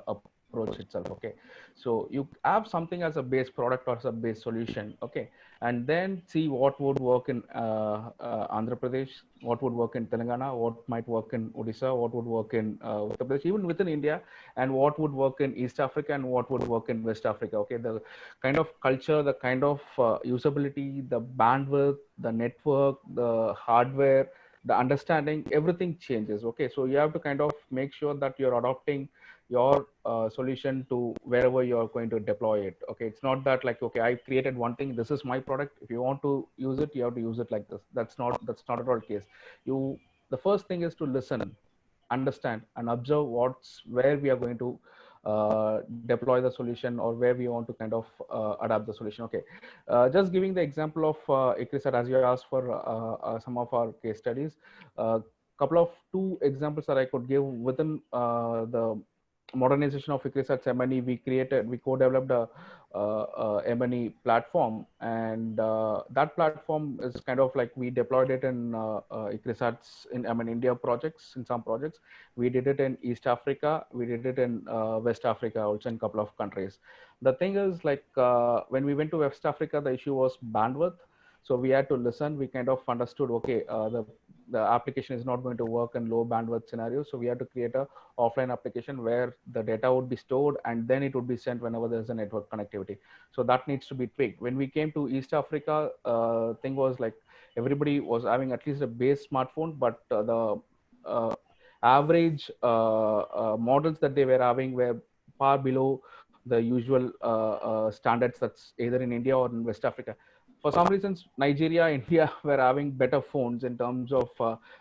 approach itself. Okay, so you have something as a base product or as a base solution. Okay, and then see what would work in Andhra Pradesh, what would work in Telangana, what might work in Odisha, what would work in Uttar Pradesh, even within India, and what would work in East Africa and what would work in West Africa. Okay, the kind of culture, the kind of usability, the bandwidth, the network, the hardware, the understanding, everything changes. Okay, so you have to kind of make sure that you're adopting your solution to wherever you're going to deploy it. Okay, it's not that like, okay, I created one thing, this is my product, if you want to use it, you have to use it like this. That's not at all the case. The first thing is to listen, understand, and observe where we are going to deploy the solution or where we want to kind of adapt the solution. Okay, just giving the example of ICRISAT, as you asked for some of our case studies, couple of two examples that I could give within the modernization of ICRISAT's M&E. We co-developed a M&E platform, and that platform is kind of like we deployed it in ICRISAT's India projects, in some projects. We did it in East Africa, we did it in West Africa, also in a couple of countries. The thing is like when we went to West Africa, the issue was bandwidth. So we had to listen. We kind of understood, okay, the application is not going to work in low bandwidth scenarios. So we had to create a offline application where the data would be stored and then it would be sent whenever there's a network connectivity. So that needs to be tweaked. When we came to East Africa, thing was like everybody was having at least a base smartphone, but the average models that they were having were far below the usual standards that's either in India or in West Africa. For some reasons, Nigeria, India were having better phones in terms of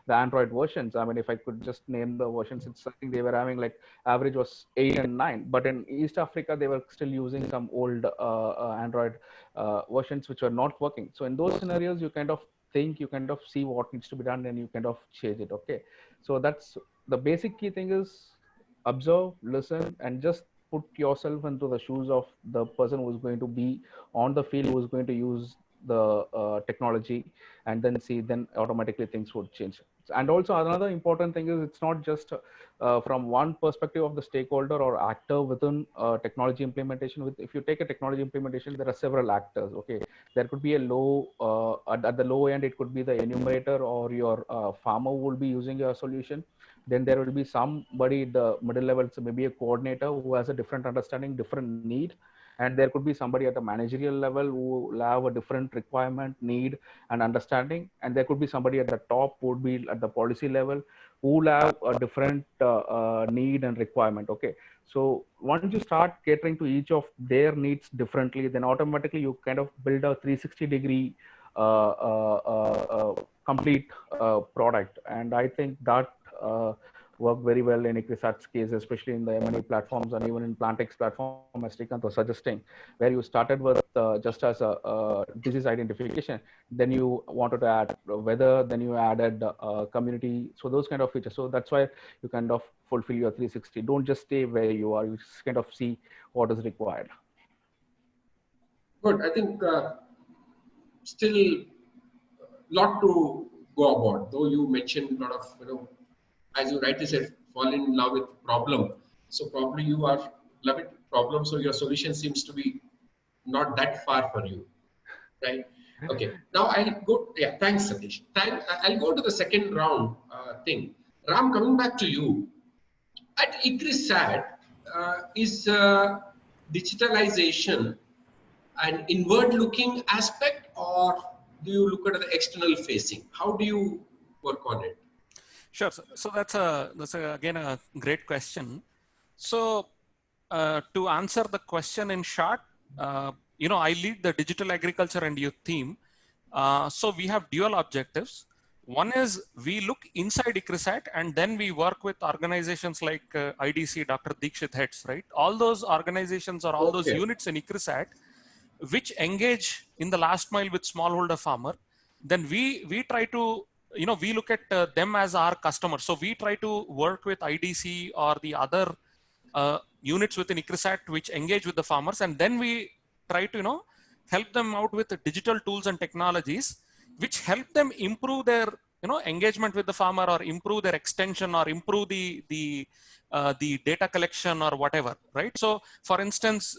the Android versions. I mean, if I could just name the versions, it's I think they were having like average was 8 and 9. But in East Africa, they were still using some old Android versions which were not working. So in those scenarios, you kind of think, you kind of see what needs to be done, and you kind of change it. Okay, so that's the basic key thing is observe, listen, and just put yourself into the shoes of the person who is going to be on the field, who is going to use the technology, and then see, then automatically things would change. And also another important thing is it's not just from one perspective of the stakeholder or actor within technology implementation. If you take a technology implementation, there are several actors. Okay, there could be a low at the low end, it could be the enumerator or your farmer will be using your solution. Then there will be somebody at the middle level, so maybe a coordinator who has a different understanding, different need. And there could be somebody at the managerial level who will have a different requirement, need, and understanding. And there could be somebody at the top who would be at the policy level who will have a different need and requirement. Okay, so once you start catering to each of their needs differently, then automatically you kind of build a 360-degree complete product. And I think that work very well in ICRISAT's case, especially in the M&A platforms and even in Plantex platform, as Srikanth was suggesting, where you started with just as a disease identification, then you wanted to add weather, then you added community, so those kind of features. So that's why you kind of fulfill your 360. Don't just stay where you are, you just kind of see what is required. Good. I think still a lot to go about, though you mentioned a lot of, as you rightly said, fall in love with problem. So probably you are love with problem, so your solution seems to be not that far for you, right? Okay. Now I'll go. Yeah. Thanks, Satish. I'll go to the second round thing. Ram, coming back to you. At ICRISAT, is digitalization an inward-looking aspect, or do you look at the external facing? How do you work on it? Sure. So that's again a great question. So to answer the question in short, I lead the digital agriculture and youth team. So we have dual objectives. One is we look inside ICRISAT, and then we work with organizations like IDC, Dr. Dixit heads, right? All those organizations or all those units in ICRISAT which engage in the last mile with smallholder farmer. Then we try to we look at them as our customers. So we try to work with IDC or the other units within ICRISAT which engage with the farmers, and then we try to help them out with the digital tools and technologies which help them improve their engagement with the farmer, or improve their extension, or improve the data collection or whatever, right? So for instance,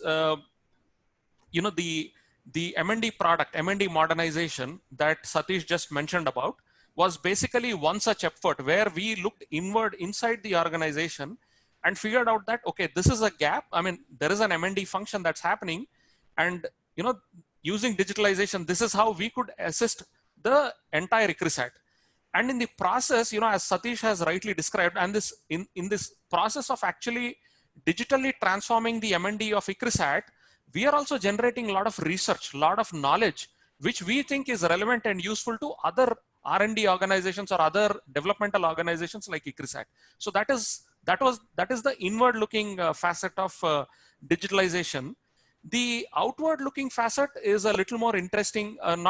the M&D product, M&D modernization that Satish just mentioned about, was basically one such effort where we looked inward inside the organization and figured out that, okay, this is a gap. I mean, there is an M&D function that's happening, and using digitalization, this is how we could assist the entire ICRISAT. And in the process, as Satish has rightly described, and this in this process of actually digitally transforming the M&D of ICRISAT, we are also generating a lot of research, a lot of knowledge, which we think is relevant and useful to other R&D organizations or other developmental organizations like ICRISAT. So that is the inward-looking facet of digitalization. The outward-looking facet is a little more interesting. I'm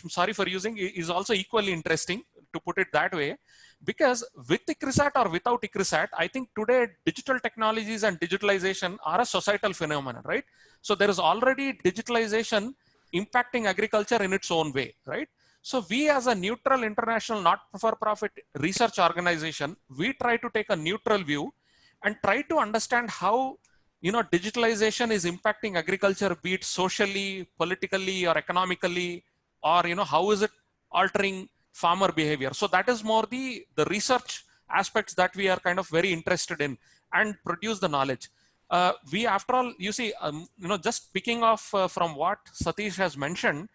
sorry for using, is also equally interesting, to put it that way, because with ICRISAT or without ICRISAT, I think today digital technologies and digitalization are a societal phenomenon, right? So there is already digitalization impacting agriculture in its own way, right? So we, as a neutral international not-for-profit research organization, we try to take a neutral view and try to understand how digitalization is impacting agriculture, be it socially, politically, or economically, or how is it altering farmer behavior. So that is more the research aspects that we are kind of very interested in and produce the knowledge. We, after all, you see, just picking off from what Satish has mentioned,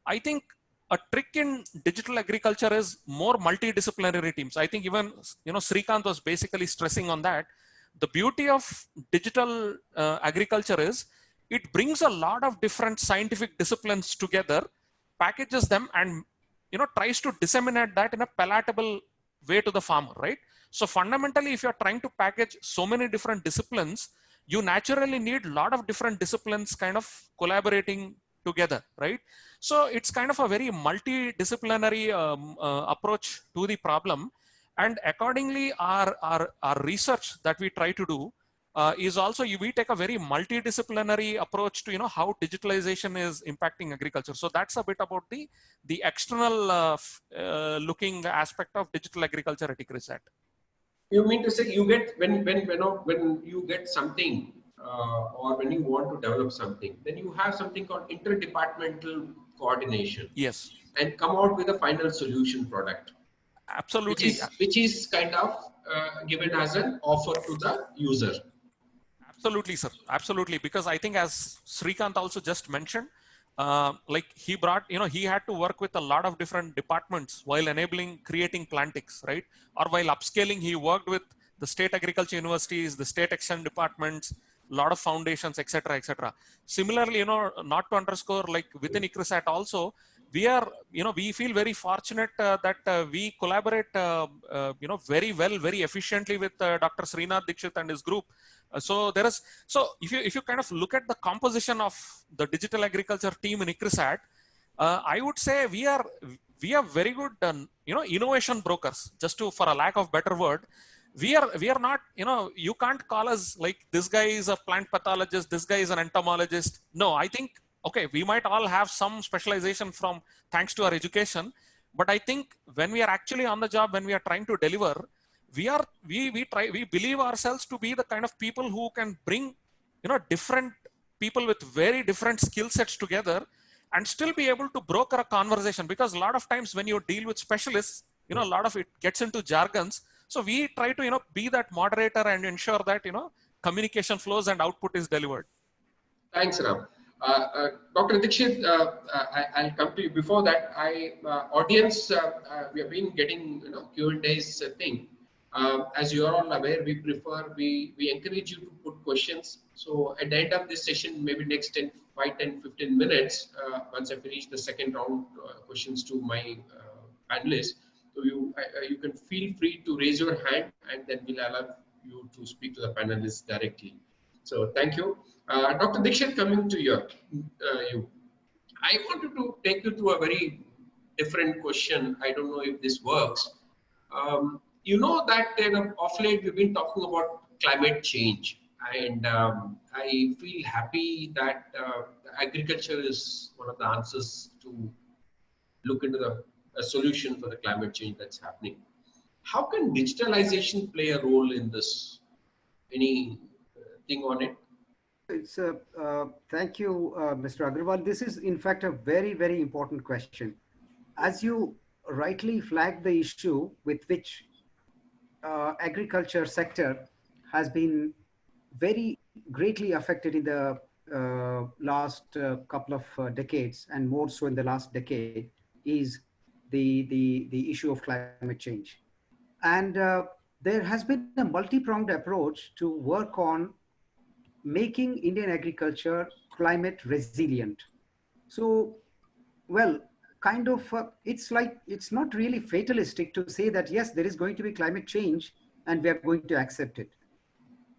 I think a trick in digital agriculture is more multidisciplinary teams. I think even, Srikanth was basically stressing on that. The beauty of digital agriculture is it brings a lot of different scientific disciplines together, packages them, and tries to disseminate that in a palatable way to the farmer, right? So fundamentally, if you're trying to package so many different disciplines, you naturally need a lot of different disciplines kind of collaborating together, right? So it's kind of a very multidisciplinary approach to the problem. And accordingly, our research that we try to do is also, we take a very multidisciplinary approach to how digitalization is impacting agriculture. So that's a bit about the external looking aspect of digital agriculture at ICRISAT. You mean to say you get when you get something or when you want to develop something, then you have something called interdepartmental coordination. Yes. And come out with a final solution product. Absolutely. Which is kind of given as an offer to the user. Absolutely, sir. Absolutely. Because I think, as Srikanth also just mentioned, like he brought, he had to work with a lot of different departments while creating plantix, right? Or while upscaling, he worked with the state agriculture universities, the state extension departments, a lot of foundations, etc., etc. Similarly, not to underscore, like within ICRISAT also, we are, we feel very fortunate that we collaborate, very well, very efficiently with Dr. Sreenath, Dixit and his group. So if you kind of look at the composition of the digital agriculture team in ICRISAT, I would say we are very good, innovation brokers. Just for a lack of better word, we are not, you can't call us like this guy is a plant pathologist, this guy is an entomologist. No, I think, okay, we might all have some specialization thanks to our education, but I think when we are actually on the job, when we are trying to deliver, we believe ourselves to be the kind of people who can bring, different people with very different skill sets together and still be able to broker a conversation. Because a lot of times when you deal with specialists, a lot of it gets into jargons. So we try to, be that moderator and ensure that, communication flows and output is delivered. Thanks, Ram. Dr. Dixit, I'll come to you. Before that, audience, we have been getting, Q&A's thing. As you are all aware, we encourage you to put questions. So at the end of this session, maybe next 5, 10, 15 minutes, once I finish the second round questions to my panelists, so you can feel free to raise your hand and then we'll allow you to speak to the panelists directly. So thank you. Dr. Dixit, coming to you. I wanted to take you to a very different question. I don't know if this works. You know that of late we've been talking about climate change, and I feel happy that agriculture is one of the answers to look into a solution for the climate change that's happening. How can digitalization play a role in this? Anything on it? It's thank you, Mr. Agarwal. This is in fact a very, very important question. As you rightly flagged the issue with which agriculture sector has been very greatly affected in the last couple of decades, and more so in the last decade, is the issue of climate change. And there has been a multi-pronged approach to work on making Indian agriculture climate resilient. So, well, kind of, it's not really fatalistic to say that, yes, there is going to be climate change and we are going to accept it.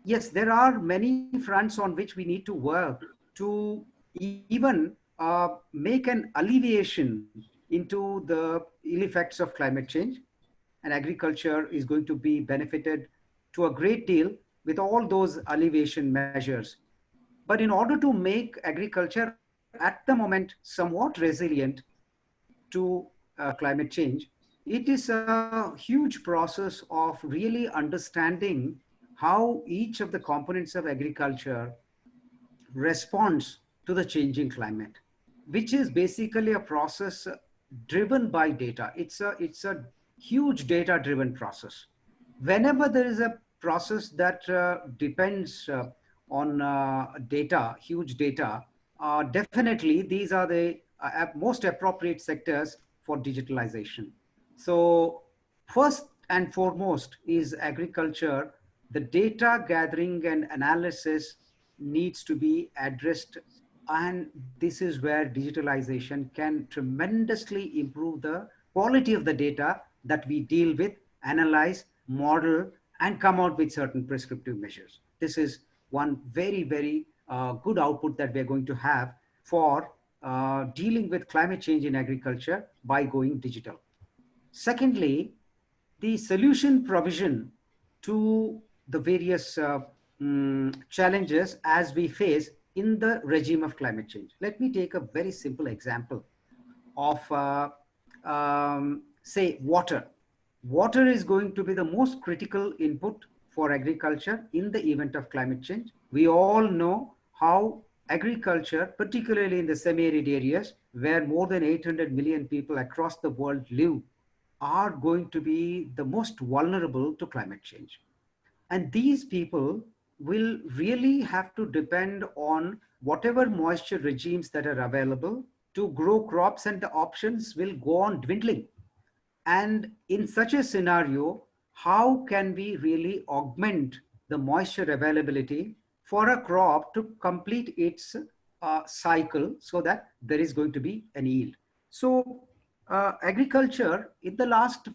Yes, there are many fronts on which we need to work to even make an alleviation into the ill effects of climate change. And agriculture is going to be benefited to a great deal with all those alleviation measures. But in order to make agriculture at the moment somewhat resilient to climate change, it is a huge process of really understanding how each of the components of agriculture responds to the changing climate, which is basically a process driven by data. It's a huge data driven process. Whenever there is a process that depends on data, huge data, definitely these are the most appropriate sectors for digitalization. So first and foremost is agriculture. The data gathering and analysis needs to be addressed, and this is where digitalization can tremendously improve the quality of the data that we deal with, analyze, model, and come out with certain prescriptive measures. This is one very, very good output that we're going to have for dealing with climate change in agriculture by going digital. Secondly, the solution provision to the various challenges as we face in the regime of climate change. Let me take a very simple example of, say, water. Water is going to be the most critical input for agriculture in the event of climate change. We all know how agriculture, particularly in the semi-arid areas where more than 800 million people across the world live, are going to be the most vulnerable to climate change. And these people will really have to depend on whatever moisture regimes that are available to grow crops, and the options will go on dwindling. And in such a scenario, how can we really augment the moisture availability for a crop to complete its cycle so that there is going to be an yield? So agriculture in the last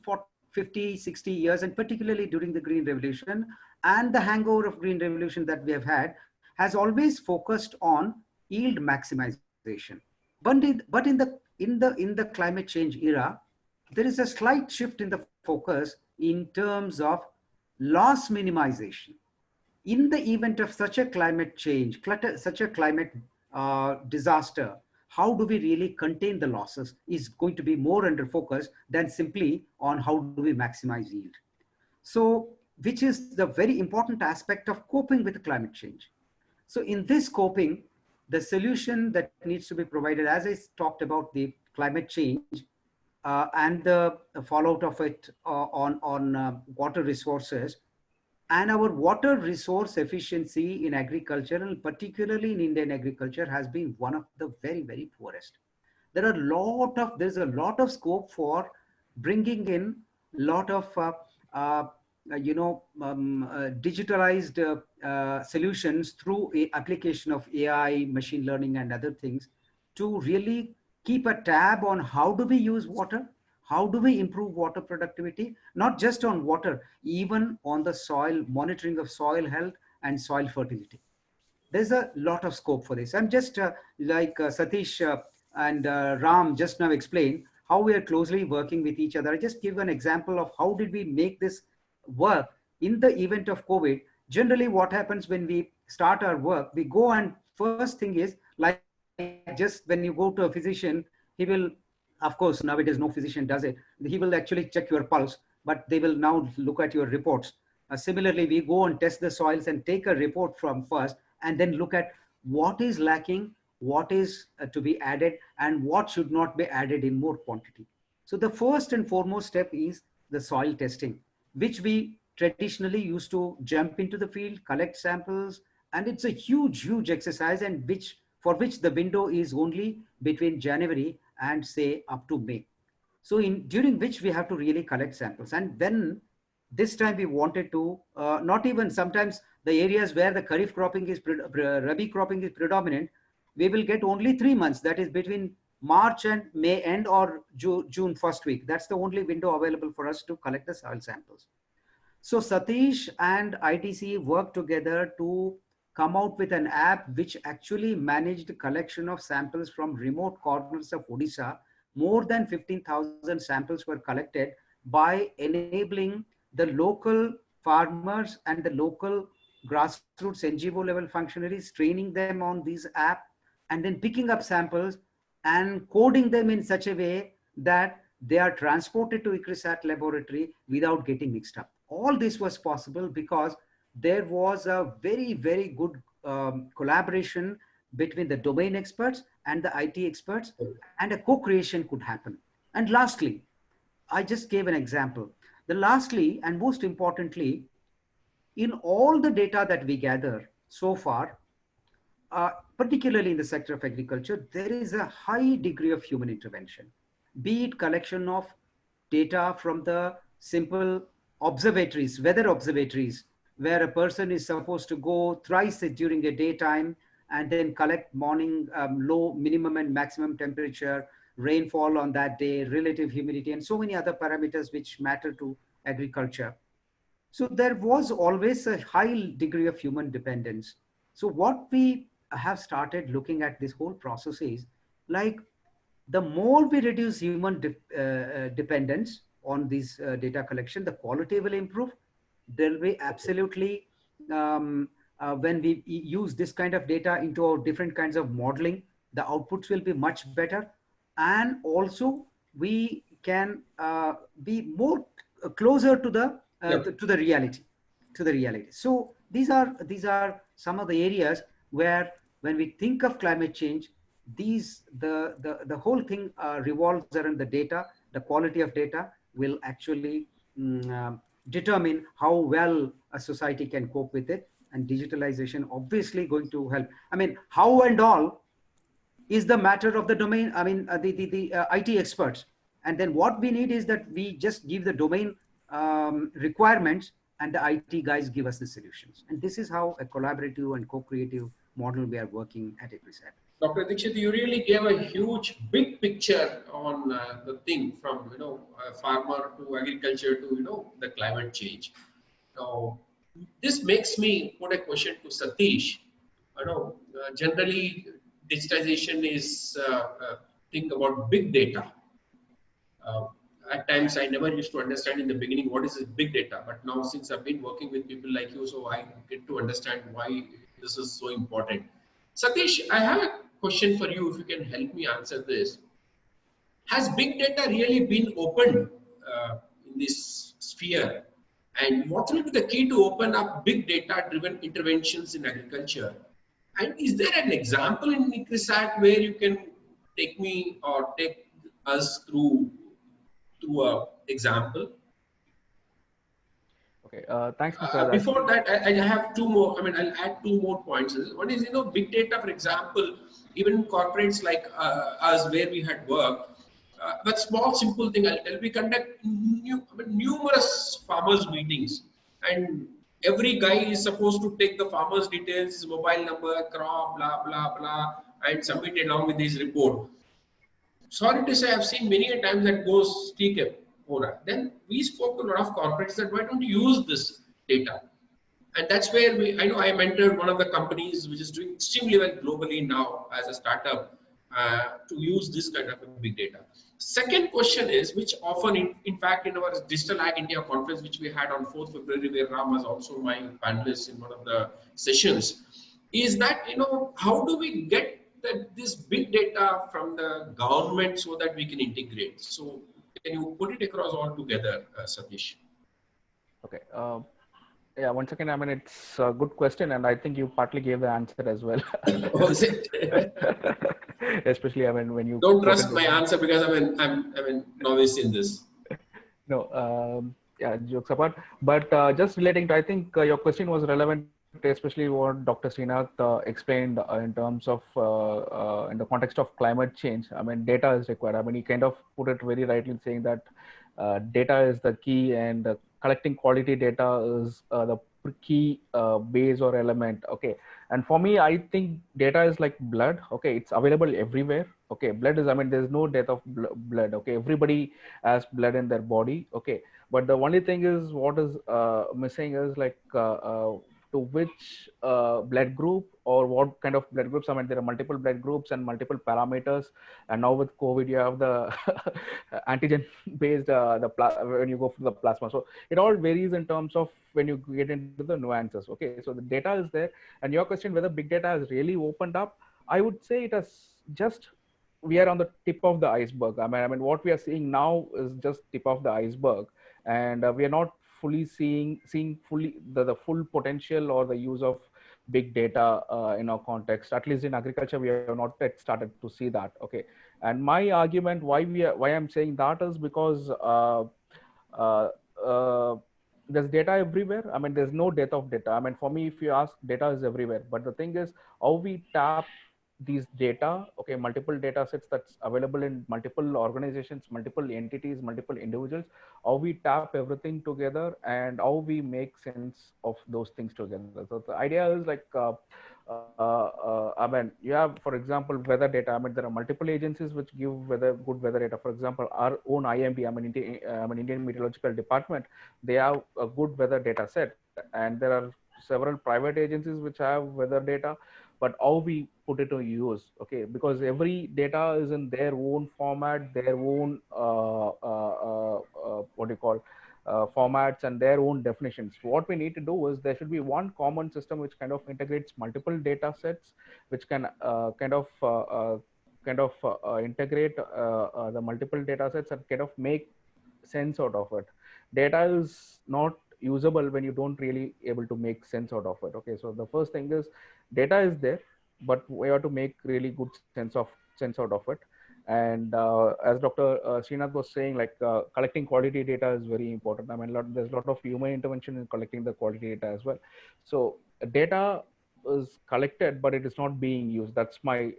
50, 60 years, and particularly during the Green Revolution and the hangover of Green Revolution that we have had, has always focused on yield maximization. But in the climate change era, there is a slight shift in the focus in terms of loss minimization. In the event of such a climate change, such a climate disaster, how do we really contain the losses is going to be more under focus than simply on how do we maximize yield. So, which is the very important aspect of coping with climate change. So in this coping, the solution that needs to be provided, as I talked about the climate change and the fallout of it on water resources, and our water resource efficiency in agriculture, and particularly in Indian agriculture, has been one of the very, very poorest. There's a lot of scope for bringing in a lot of digitalized solutions through application of AI, machine learning, and other things to really keep a tab on how do we use water, how do we improve water productivity, not just on water, even on the soil, monitoring of soil health and soil fertility. There's a lot of scope for this. I'm just like Satish and Ram just now explained how we are closely working with each other. I just give an example of how did we make this work in the event of COVID. Generally, what happens when we start our work, we go and first thing is like just when you go to a physician, he will, of course, nowadays no physician does it. He will actually check your pulse, but they will now look at your reports. Similarly, we go and test the soils and take a report from first and then look at what is lacking, what is to be added, and what should not be added in more quantity. So the first and foremost step is the soil testing, which we traditionally used to jump into the field, collect samples, and it's a huge, huge exercise, and for which the window is only between January and say up to May. So during which we have to really collect samples. And then this time we wanted to, not even sometimes the areas where the Kharif cropping is, Rabi cropping is predominant, we will get only 3 months, that is between March and May end or June first week. That's the only window available for us to collect the soil samples. So Satish and ITC worked together to come out with an app which actually managed the collection of samples from remote corners of Odisha. More than 15,000 samples were collected by enabling the local farmers and the local grassroots NGO level functionaries, training them on this app, and then picking up samples and coding them in such a way that they are transported to ICRISAT laboratory without getting mixed up. All this was possible because there was a very, very good collaboration between the domain experts and the IT experts, and a co-creation could happen. And lastly, I just gave an example. The lastly and most importantly, in all the data that we gather so far, particularly in the sector of agriculture, there is a high degree of human intervention, be it collection of data from the simple observatories, weather observatories, where a person is supposed to go thrice during a daytime and then collect morning low, minimum and maximum temperature, rainfall on that day, relative humidity, and so many other parameters which matter to agriculture. So there was always a high degree of human dependence. So what we have started looking at this whole process is like the more we reduce human dependence on this data collection, the quality will improve. There'll be absolutely, when we use this kind of data into our different kinds of modeling, the outputs will be much better. And also we can be more closer to the Yep. to the reality, So these are some of the areas where when we think of climate change, the whole thing revolves around the data. The quality of data will actually determine how well a society can cope with it, and digitalization obviously going to help. I mean, how and all is the matter of the domain. I mean, the IT experts. And then what we need is that we just give the domain requirements, and the IT guys give us the solutions. And this is how a collaborative and co-creative model we are working at ICRISAT. Dr. Dixit, you really gave a huge, big picture on the thing from farmer to agriculture to the climate change. Now, this makes me put a question to Satish. Generally, digitization is think about big data. Uh, at times, I never used to understand in the beginning what is this big data, but now since I've been working with people like you, so I get to understand why this is so important. Satish, I have a question for you, if you can help me answer this. Has big data really been opened in this sphere? And what will be the key to open up big data driven interventions in agriculture? And is there an example in ICRISAT where you can take me or take us through an example? Okay, thanks, Mr. Raj. Before that, I have two more. I mean, I'll add two more points. One is, big data, for example, even corporates like us, where we had worked, but small, simple thing I'll tell. We conduct numerous farmers meetings, and every guy is supposed to take the farmer's details, his mobile number, crop, blah blah blah, and submit along with his report. Sorry to say, I've seen many a times that goes TK. Then we spoke to a lot of corporates that why don't you use this data? And that's where I mentored one of the companies which is doing extremely well globally now as a startup to use this kind of big data. Second question is, which often, in fact, in our Digital Ag India conference, which we had on 4th February, where Ram was also my panelist in one of the sessions, is that, how do we get this big data from the government so that we can integrate? So can you put it across all together, Satish? Okay. Yeah, once again, I mean, it's a good question, and I think you partly gave the answer as well. Was it? Especially, I mean, when you don't trust my answer because I'm novice in this. No, yeah, jokes apart. But just relating to, I think your question was relevant, especially what Dr. Sreenath explained in terms of in the context of climate change. I mean, data is required. I mean, he kind of put it very rightly, saying that data is the key, and collecting quality data is the key base or element. Okay. And for me, I think data is like blood. Okay. It's available everywhere. Okay. Blood is, I mean, there's no death of blood. Okay. Everybody has blood in their body. Okay. But the only thing is, what is missing is like to which blood group or what kind of blood groups. I mean, there are multiple blood groups and multiple parameters. And now with COVID, you have the antigen based when you go for the plasma. So it all varies in terms of when you get into the nuances. Okay, so the data is there. And your question whether big data has really opened up, I would say it has just, we are on the tip of the iceberg. I mean what we are seeing now is just tip of the iceberg, and we are not fully seeing fully the full potential or the use of big data in our context. At least in agriculture, we have not yet started to see that. Okay, and my argument why I'm saying that is because uh, uh, there's data everywhere. I mean, there's no dearth of data. I mean, for me, if you ask, data is everywhere. But the thing is, how we tap these data, okay, multiple data sets that's available in multiple organizations, multiple entities, multiple individuals, how we tap everything together and how we make sense of those things together. So the idea is like, I mean, you have, for example, weather data. I mean, there are multiple agencies which give good weather data. For example, our own IMD, Indian Meteorological Department, they have a good weather data set, and there are several private agencies which have weather data, but how we put it to use, okay, because every data is in their own format, their own what do you call formats and their own definitions. What we need to do is there should be one common system which kind of integrates multiple data sets, which can integrate the multiple data sets and kind of make sense out of it. Data is not usable when you don't really able to make sense out of it. Okay, so the first thing is data is there, but we have to make really good sense out of it. And as Dr. Sreenath was saying, like collecting quality data is very important. I mean, there's a lot of human intervention in collecting the quality data as well. So data is collected, but it is not being used. That's my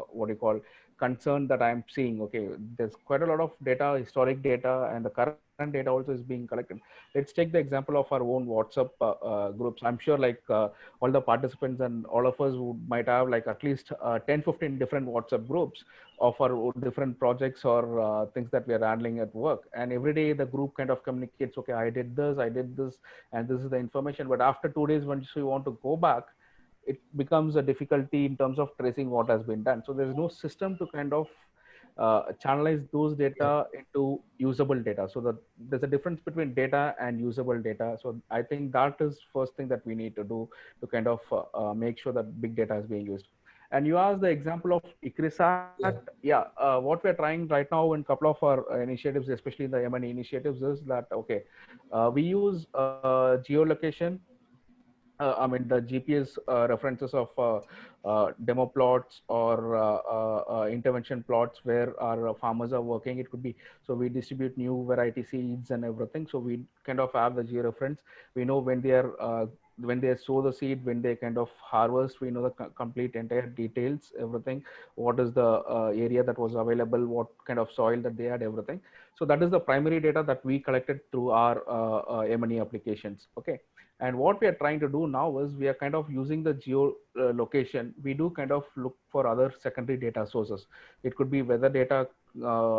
what do you call concern that I'm seeing. Okay, there's quite a lot of data, historic data, and the current data also is being collected. Let's take the example of our own WhatsApp groups. I'm sure like all the participants and all of us might have like at least 10-15 different WhatsApp groups of our different projects or things that we are handling at work. And every day the group kind of communicates, okay, I did this, and this is the information. But after 2 days, once you want to go back, it becomes a difficulty in terms of tracing what has been done. So there's no system to kind of channelize those data into usable data. So that there's a difference between data and usable data. So I think that is first thing that we need to do to kind of make sure that big data is being used. And you asked the example of ICRISAT. Yeah, what we're trying right now in a couple of our initiatives, especially the M&E initiatives, is that, okay, we use geolocation. I mean, the GPS references of demo plots or intervention plots where our farmers are working. It could be, so we distribute new variety seeds and everything. So we kind of have the geo reference. We know when they sow the seed, when they kind of harvest, we know the complete entire details, everything. What is the area that was available, what kind of soil that they had, everything. So that is the primary data that we collected through our M&E applications. Okay. And what we are trying to do now is we are kind of using the geo location. We do kind of look for other secondary data sources. It could be weather data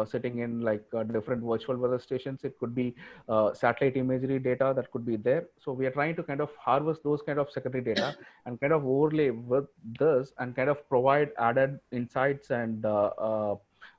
sitting in like different virtual weather stations. It could be satellite imagery data that could be there. So we are trying to kind of harvest those kind of secondary data and kind of overlay with this and kind of provide added insights and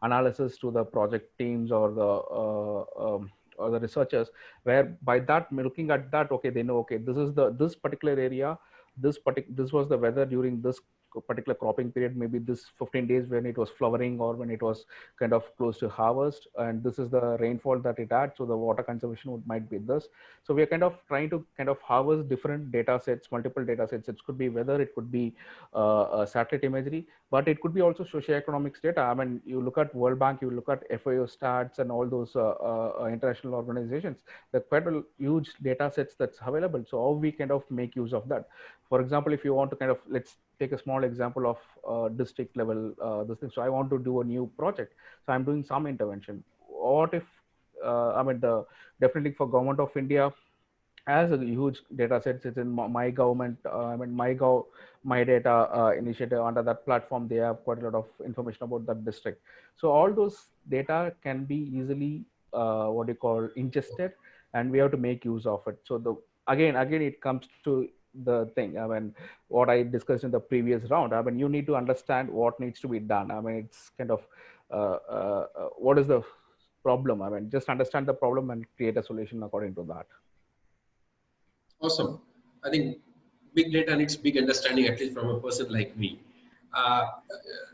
analysis to the project teams or the researchers, where by that looking at that, okay, they know, okay, this particular area, this was the weather during this particular cropping period, maybe this 15 days when it was flowering or when it was kind of close to harvest, and this is the rainfall that it had, so the water conservation might be this. So we are kind of trying to kind of harvest different data sets, multiple data sets. It could be weather, it could be satellite imagery, but it could be also socioeconomics data. I mean, you look at World Bank, you look at FAO stats and all those international organizations, there are quite a huge data sets that's available. So how we kind of make use of that. For example, if you want to kind of, let's take a small example of district level this thing. So I want to do a new project, so I'm doing some intervention. What if I mean, definitely for Government of India has a huge data sets. It's in my government, I mean, my data initiative. Under that platform, they have quite a lot of information about that district. So all those data can be easily what do you call ingested, and we have to make use of it. So again it comes to the thing, I mean, what I discussed in the previous round. I mean, you need to understand what needs to be done. I mean, it's kind of what is the problem. I mean, just understand the problem and create a solution according to that. Awesome. I think big data needs big understanding, at least from a person like me.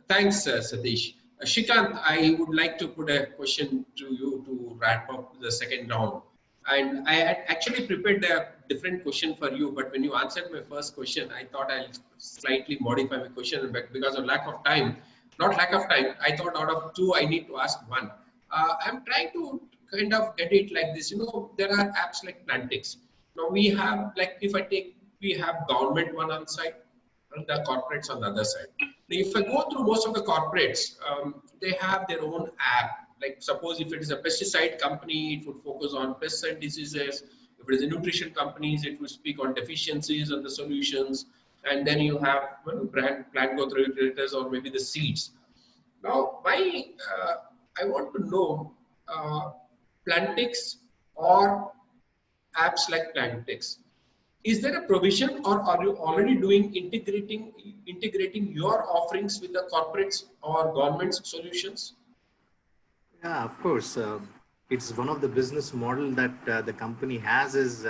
Thanks, Satish. Srikanth, I would like to put a question to you to wrap up the second round. And I had actually prepared a different question for you, but when you answered my first question, I thought I'll slightly modify my question, but because of lack of time, not lack of time, I thought out of two, I need to ask one. I'm trying to kind of get it like this, there are apps like Plantix. Now we have, like if I take, we have government one on side and the corporates on the other side. Now, if I go through most of the corporates, they have their own app. Like suppose if it is a pesticide company, it would focus on pests and diseases. If it is a nutrition companies, it would speak on deficiencies and the solutions. And then you have plant growth regulators or maybe the seeds. Now, I want to know Plantix or apps like Plantix. Is there a provision, or are you already doing integrating your offerings with the corporates or government solutions? Yeah, of course. It's one of the business model that the company has is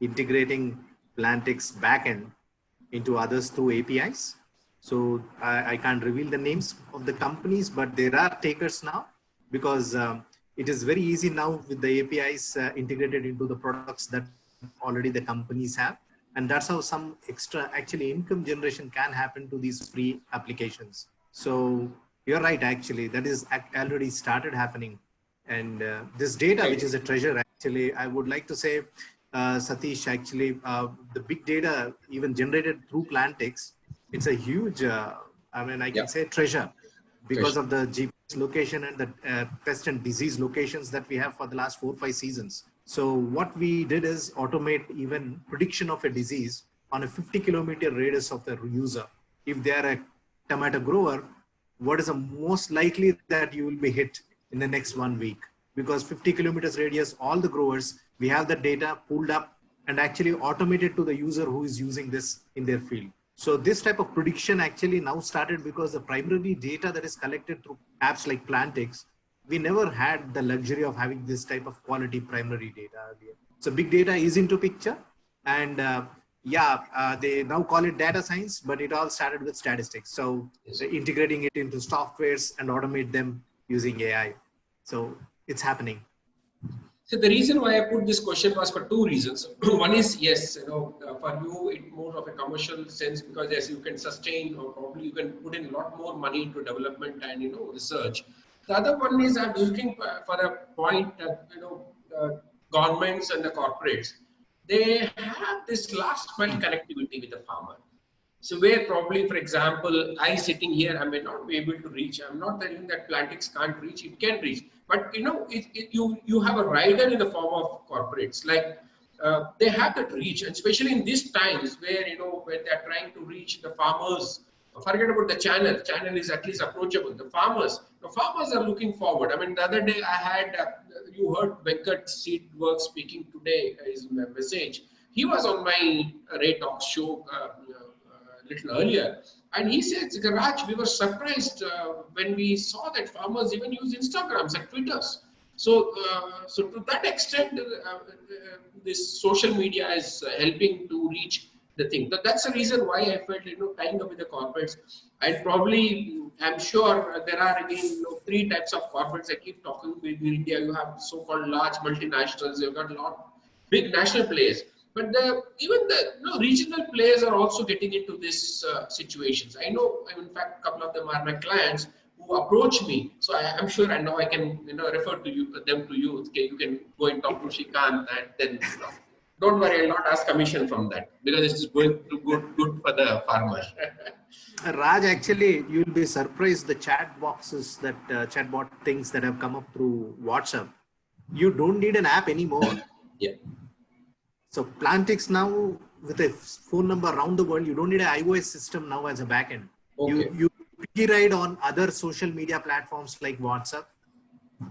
integrating Plantix backend into others through APIs. So I can't reveal the names of the companies, but there are takers now because it is very easy now with the APIs integrated into the products that already the companies have. And that's how some extra actually income generation can happen to these free applications. So you're right, actually, that is already started happening. And this data, which is a treasure, actually, I would like to say, Satish, actually, the big data even generated through Plantix, it's a huge, I can say treasure because of the GPS location and the pest and disease locations that we have for the last 4 or 5 seasons. So what we did is automate even prediction of a disease on a 50-kilometer radius of the user. If they are a tomato grower, what is the most likely that you will be hit in the next 1 week? Because 50 kilometers radius, all the growers, we have the data pulled up and actually automated to the user who is using this in their field. So this type of prediction actually now started because the primary data that is collected through apps like Plantix, we never had the luxury of having this type of quality primary data earlier. So big data is into picture, and they now call it data science, but it all started with statistics. So integrating it into softwares and automate them using AI. So it's happening. So the reason why I put this question was for 2 reasons. One is, yes, for you, it's more of a commercial sense because yes, you can sustain or probably you can put in a lot more money into development and, research. The other one is I'm looking for a point that, governments and the corporates, they have this last mile connectivity with the farmer. So where probably, for example, I sitting here, I may not be able to reach. I'm not telling that Plantix can't reach, it can reach. But you have a rider in the form of corporates, like they have that reach, and especially in these times where, when they're trying to reach the farmers, forget about the channel is at least approachable. The farmers are looking forward. I mean, the other day I had, you heard Venkat Seedworks speaking today, his message. He was on my Ray Talk show little earlier, and he said, Garaj, we were surprised when we saw that farmers even use Instagrams and Twitters. So to that extent, this social media is helping to reach the thing. That's the reason why I felt, tying up with the corporates. And probably, I'm sure there are again 3 types of corporates. I keep talking with in India. You have so-called large multinationals. You've got a lot big national players. But even the regional players are also getting into these situations. I know, in fact, a couple of them are my clients who approach me. So I'm sure, and now I can refer to them to you. Okay, you can go and talk to Srikanth, and then don't worry, I'll not ask commission from that because it's going to good for the farmer. Raj, actually, you'll be surprised the chat boxes that chatbot things that have come up through WhatsApp. You don't need an app anymore. Yeah. So Plantix now, with a phone number around the world, you don't need an iOS system now as a backend. Okay. You ride on other social media platforms like WhatsApp.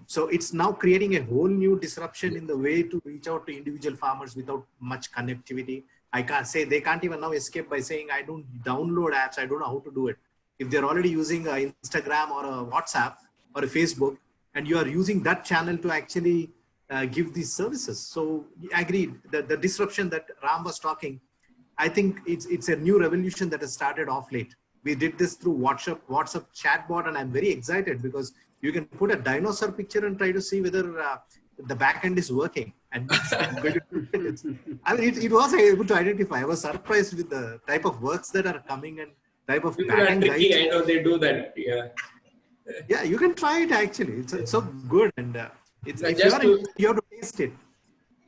So it's now creating a whole new disruption in the way to reach out to individual farmers without much connectivity. I can't say they can't even now escape by saying, I don't download apps. I don't know how to do it. If they're already using an Instagram or a WhatsApp or a Facebook, and you are using that channel to actually give these services. So I agree that the disruption that Ram was talking, I think it's a new revolution that has started off late. We did this through WhatsApp chatbot, and I'm very excited because you can put a dinosaur picture and try to see whether the backend is working. and it's going to do it. I mean, it was able to identify. I was surprised with the type of works that are coming and type of People are pattern tricky. guides. I know they do that. Yeah. Yeah, you can try it actually. It's so good, and it's if Just you have to taste it.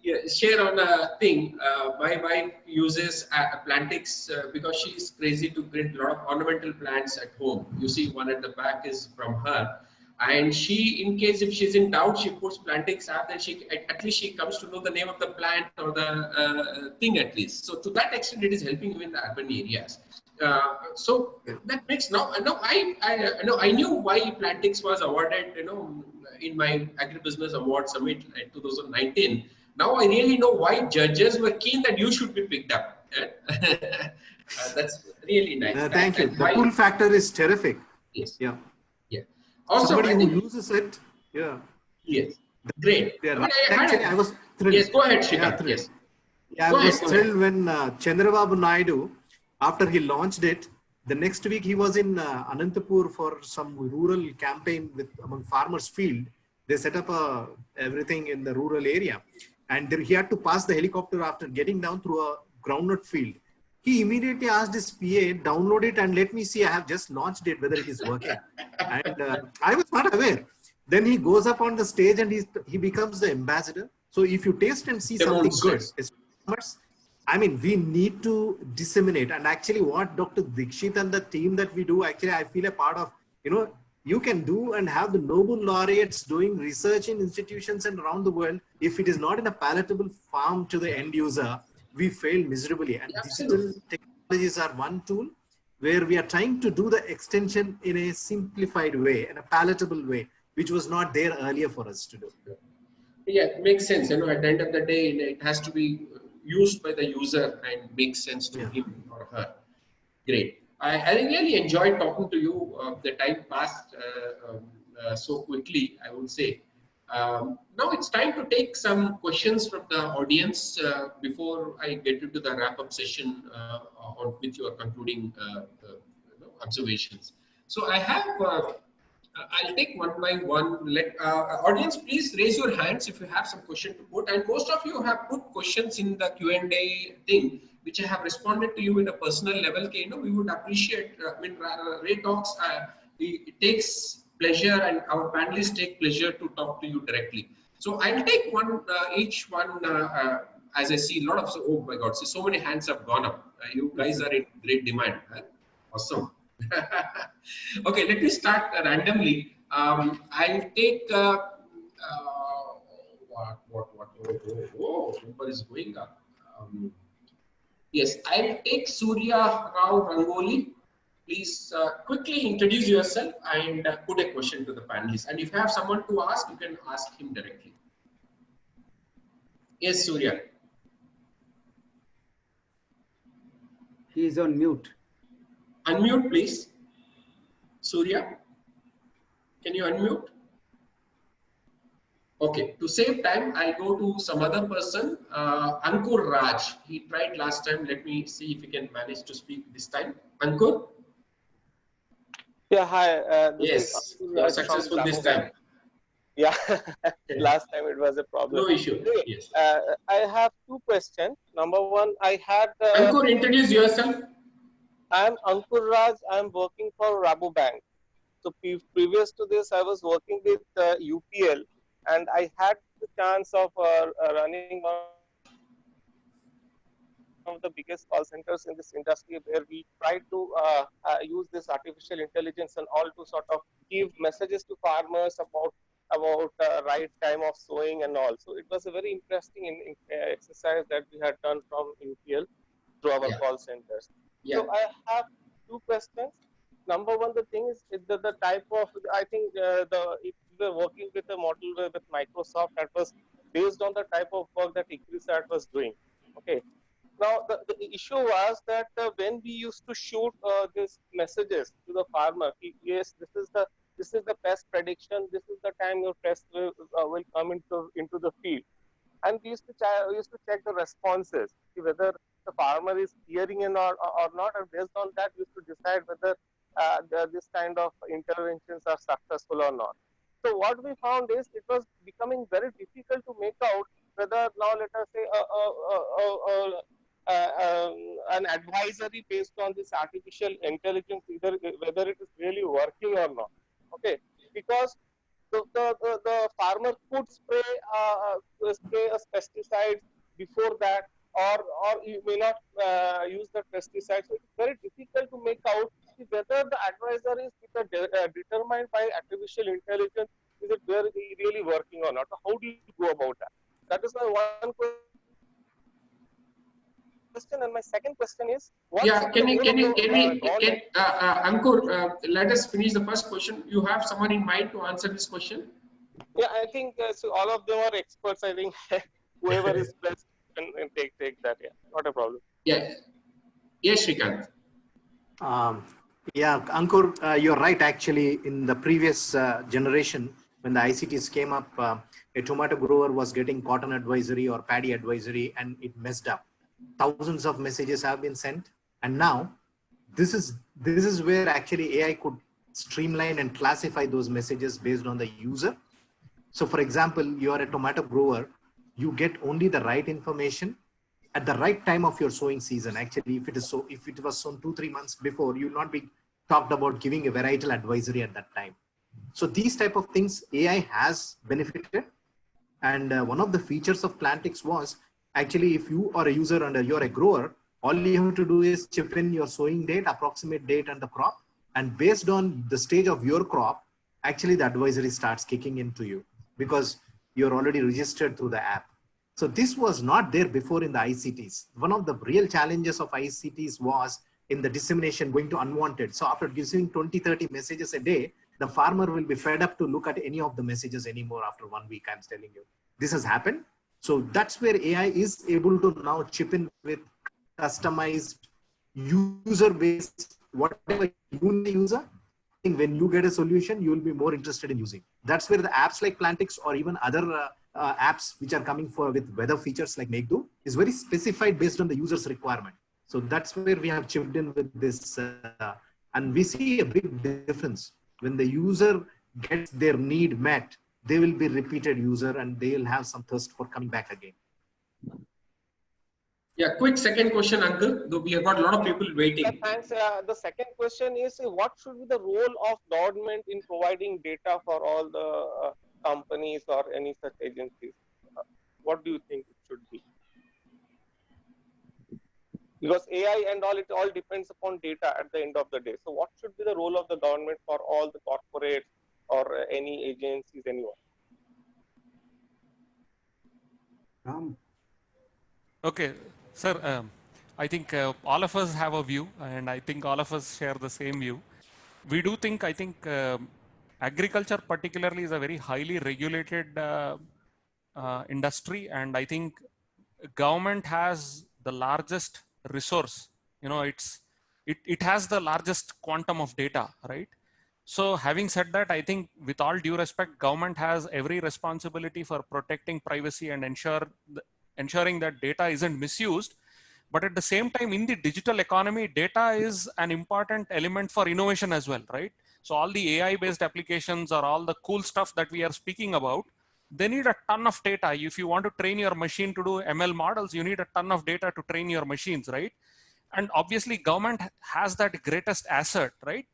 Yeah, share on a thing. My wife uses Plantix because she's crazy to print a lot of ornamental plants at home. You see, one at the back is from her, and she, in case if she's in doubt, she puts Plantix app. Then she at least she comes to know the name of the plant or the thing at least. So to that extent, it is helping you in the urban areas. So that makes now I knew why Plantix was awarded, in my agribusiness award summit in 2019. Now I really know why judges were keen that you should be picked up. That's really nice. Thank you. And The pull factor is terrific. Yes. Yeah. Yeah. Also, somebody I who think, uses it. Yeah. Yes. Great. Yeah. Actually, I was thrilled. Yes. Go ahead, Srikanth. Yeah, Yes. Yeah, I was thrilled when Chandrababu Naidu, after he launched it, the next week he was in Anantapur for some rural campaign with among farmers' field. They set up everything in the rural area, and there, he had to pass the helicopter after getting down through a groundnut field. He immediately asked his PA, download it and let me see. I have just launched it, whether it is working. And I was not aware. Then he goes up on the stage and he becomes the ambassador. So if you taste and see something good, I mean, we need to disseminate. And actually what Dr. Dixit and the team that we do, actually, I feel a part of, you can do and have the Nobel laureates doing research in institutions and around the world. If it is not in a palatable form to the end user, we fail miserably. And digital technologies are one tool where we are trying to do the extension in a simplified way, in a palatable way, which was not there earlier for us to do. Yeah, it makes sense. At the end of the day, it has to be used by the user and makes sense to him or her. Great. I really enjoyed talking to you. The time passed so quickly, I would say. Now it's time to take some questions from the audience before I get into the wrap-up session with your concluding observations. So I have, I'll take one by one. Let audience, please raise your hands if you have some question to put. And most of you have put questions in the Q&A thing, which I have responded to you in a personal level. We would appreciate when Ray talks. It takes pleasure, and our panelists take pleasure to talk to you directly. So I'll take one, each one, as I see a lot of, oh my God, so many hands have gone up. You guys are in great demand. Huh? Awesome. Okay, let me start randomly. I'll take, number is going up. Yes, I'll take Surya Rao Rangoli. Please quickly introduce yourself and put a question to the panelists. And if you have someone to ask, you can ask him directly. Yes, Surya. He is on mute. Unmute, please. Surya, can you unmute? Okay, to save time, I'll go to some other person, Ankur Raj. He tried last time. Let me see if he can manage to speak this time. Ankur? Yeah, hi. Yes, you are successful this time. Yeah, last time it was a problem. No issue. Anyway, yes. I have two questions. Number one, I had... Ankur, introduce yourself. I'm Ankur Raj. I'm working for Rabobank. So previous to this, I was working with UPL, and I had the chance of running one of the biggest call centers in this industry, where we try to use this artificial intelligence and all to sort of give messages to farmers about right time of sowing and all. So it was a very interesting exercise that we had done from UPL through our call centers. Yeah. So I have two questions. Number one, the thing is the type of, I think if we were working with a model with Microsoft, that was based on the type of work that ICRISAT was doing. Okay. Now the issue was that when we used to shoot these messages to the farmer, yes, this is the pest prediction. This is the time your pest will come into the field, and we used to check the responses, see whether the farmer is hearing in or not, and based on that, we used to decide whether this kind of interventions are successful or not. So what we found is it was becoming very difficult to make out whether now let us say an advisory based on this artificial intelligence, either whether it is really working or not. Okay, because the farmer could spray a pesticide before that, or you may not use the pesticide. So it's very difficult to make out whether the advisor is determined by artificial intelligence, is it really working or not. So how do you go about that? That is my one question. And my second question is, Ankur, let us finish the first question. You have someone in mind to answer this question? Yeah, I think so all of them are experts. I think whoever is best can take that. Yeah, not a problem. Yeah. Yes, Srikanth. Yeah, Ankur, you're right. Actually, in the previous generation, when the ICTs came up, a tomato grower was getting cotton advisory or paddy advisory, and it messed up. Thousands of messages have been sent, and now this is where actually AI could streamline and classify those messages based on the user. So, for example, you are a tomato grower, you get only the right information at the right time of your sowing season. Actually, if it was sown 2-3 months before, you will not be talked about giving a varietal advisory at that time. So these type of things AI has benefited, and one of the features of Plantix was actually, if you are a user and you're a grower, all you have to do is chip in your sowing date, approximate date, and the crop, and based on the stage of your crop, actually the advisory starts kicking into you because you're already registered through the app. So this was not there before in the ICTs. One of the real challenges of ICTs was in the dissemination going to unwanted. So after giving 20-30 messages a day, the farmer will be fed up to look at any of the messages anymore after 1 week, I'm telling you. This has happened. So that's where AI is able to now chip in with customized user-based, whatever you need user. I think when you get a solution, you will be more interested in using. That's where the apps like Plantix or even other apps which are coming with weather features like MakeDo is very specified based on the user's requirement. So that's where we have chipped in with this, and we see a big difference. When the user gets their need met, they will be repeated user and they will have some thirst for coming back again. Yeah, quick second question, Uncle, though we have got a lot of people waiting. Thanks. The second question is, what should be the role of government in providing data for all the companies or any such agencies? What do you think it should be? Because AI and all, it all depends upon data at the end of the day. So what should be the role of the government for all the corporates or any agencies, anyone? Okay, sir, I think all of us have a view, and I think all of us share the same view. We do think, I think agriculture particularly is a very highly regulated industry, and I think government has the largest resource. You know, it has the largest quantum of data, right? So having said that, I think with all due respect, government has every responsibility for protecting privacy and ensuring that data isn't misused. But at the same time, in the digital economy, data is an important element for innovation as well, right? So all the AI-based applications or all the cool stuff that we are speaking about, they need a ton of data. If you want to train your machine to do ML models, you need a ton of data to train your machines, right? And obviously government has that greatest asset, right?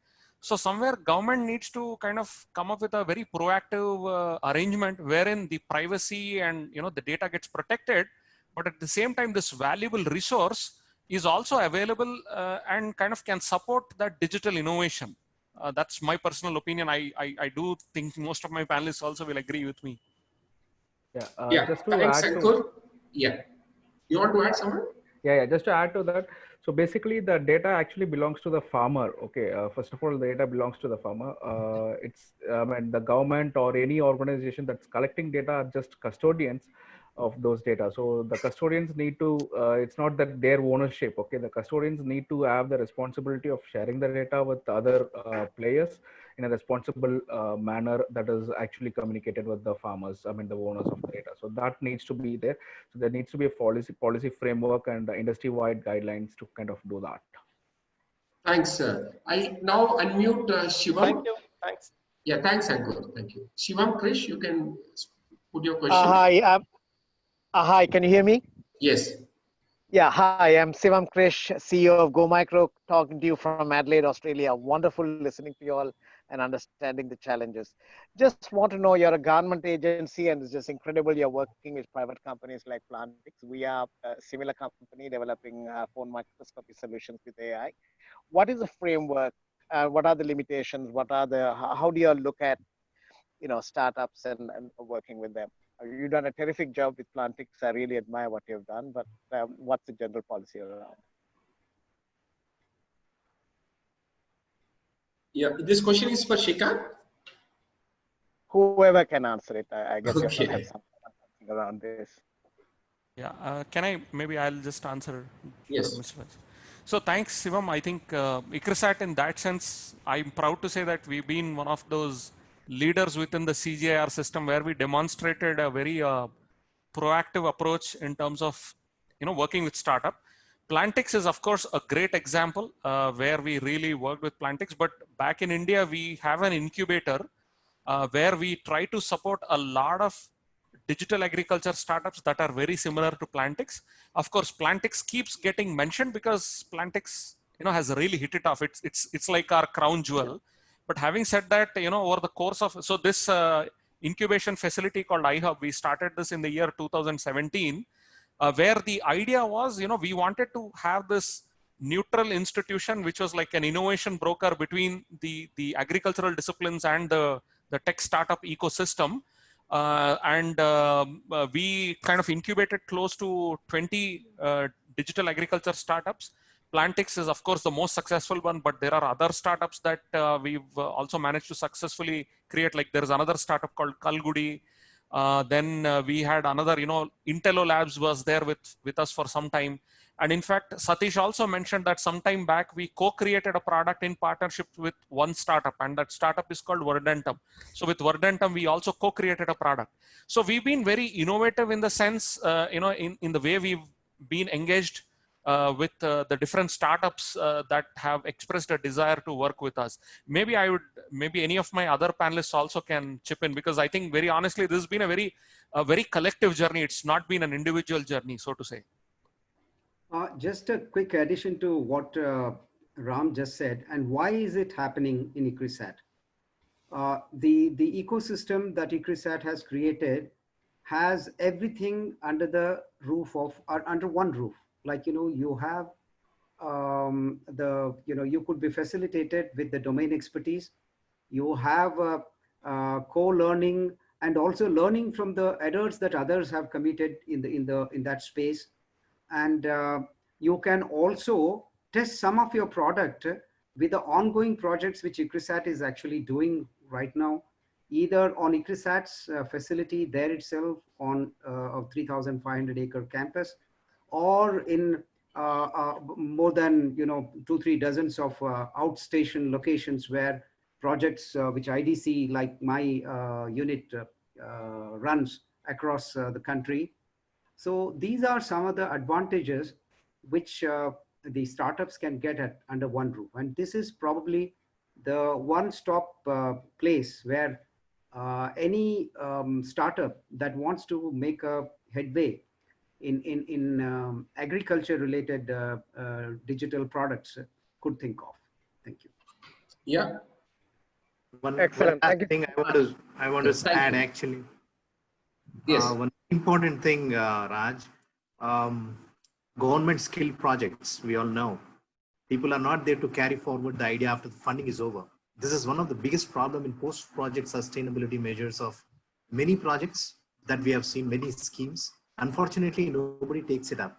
So somewhere government needs to kind of come up with a very proactive arrangement wherein the privacy and, you know, the data gets protected, but at the same time, this valuable resource is also available and kind of can support that digital innovation. That's my personal opinion. I do think most of my panelists also will agree with me. Yeah, just to add to, You want to add something? Yeah, just to add to that. So basically the data actually belongs to the farmer. Okay, first of all, the data belongs to the farmer. It's, I mean, the government or any organization that's collecting data are just custodians of those data. So the custodians need to, it's not that their ownership, okay, the custodians need to have the responsibility of sharing the data with other players in a responsible manner that is actually communicated with the farmers, I mean the owners of the data. So that needs to be there. So there needs to be a policy framework and industry-wide guidelines to kind of do that. Thanks, sir. I now unmute Shivam. Thank you. Thanks. Yeah, thanks, Ankur. Thank you. Shivam, Krish, you can put your question. Hi, Hi, can you hear me? Yes. Yeah, hi, I'm Sivam Krish, CEO of Go Micro, talking to you from Adelaide, Australia. Wonderful listening to you all and understanding the challenges. Just want to know, you're a government agency and it's just incredible you're working with private companies like Plantix. We are a similar company developing phone microscopy solutions with AI. What is the framework? What are the limitations? How do you look at startups and working with them? You've done a terrific job with Plantix. I really admire what you've done, but what's the general policy around? Yeah, this question is for Srikanth. Whoever can answer it, I guess you all have Okay. something around this. Yeah, maybe I'll just answer, Yes. Mr. Raj. So thanks, Sivam. I think ICRISAT in that sense, I'm proud to say that we've been one of those leaders within the CGIAR system where we demonstrated a very proactive approach in terms of working with startup. Plantix is of course a great example where we really worked with Plantix, but back in India we have an incubator where we try to support a lot of digital agriculture startups that are very similar to Plantix. Of course, Plantix keeps getting mentioned because Plantix has really hit it off. It's like our crown jewel. But having said that, over the course of this incubation facility called iHub, we started this in the year 2017, where the idea was, we wanted to have this neutral institution, which was like an innovation broker between the agricultural disciplines and the tech startup ecosystem. We kind of incubated close to 20 digital agriculture startups. Plantix is of course the most successful one, but there are other startups that we've also managed to successfully create. Like there's another startup called Kalgudi. Then we had another, Intello Labs was there with us for some time. And in fact, Satish also mentioned that sometime back we co-created a product in partnership with one startup, and that startup is called Verdentum. So with Verdentum, we also co-created a product. So we've been very innovative in the sense, in the way we've been engaged with the different startups that have expressed a desire to work with us. Maybe any of my other panelists also can chip in, because I think very honestly, this has been a very collective journey. It's not been an individual journey, so to say. Just a quick addition to what Ram just said, and why is it happening in ICRISAT? The ecosystem that ICRISAT has created has everything under the roof of, or under one roof. Like, you have you could be facilitated with the domain expertise. You have co-learning and also learning from the errors that others have committed in that space. And you can also test some of your product with the ongoing projects which ICRISAT is actually doing right now, either on ICRISAT's facility there itself on a 3,500 acre campus, or in more than 2-3 dozens of outstation locations where projects which IDC, like my unit, runs across the country. So these are some of the advantages which the startups can get at under one roof. And this is probably the one-stop place where any startup that wants to make a headway in agriculture-related digital products could think of. Thank you. Yeah. Excellent. Thank you. Thing I want to add actually. Yes. One important thing, Raj, government skill projects, we all know. People are not there to carry forward the idea after the funding is over. This is one of the biggest problems in post-project sustainability measures of many projects that we have seen, many schemes. Unfortunately, nobody takes it up.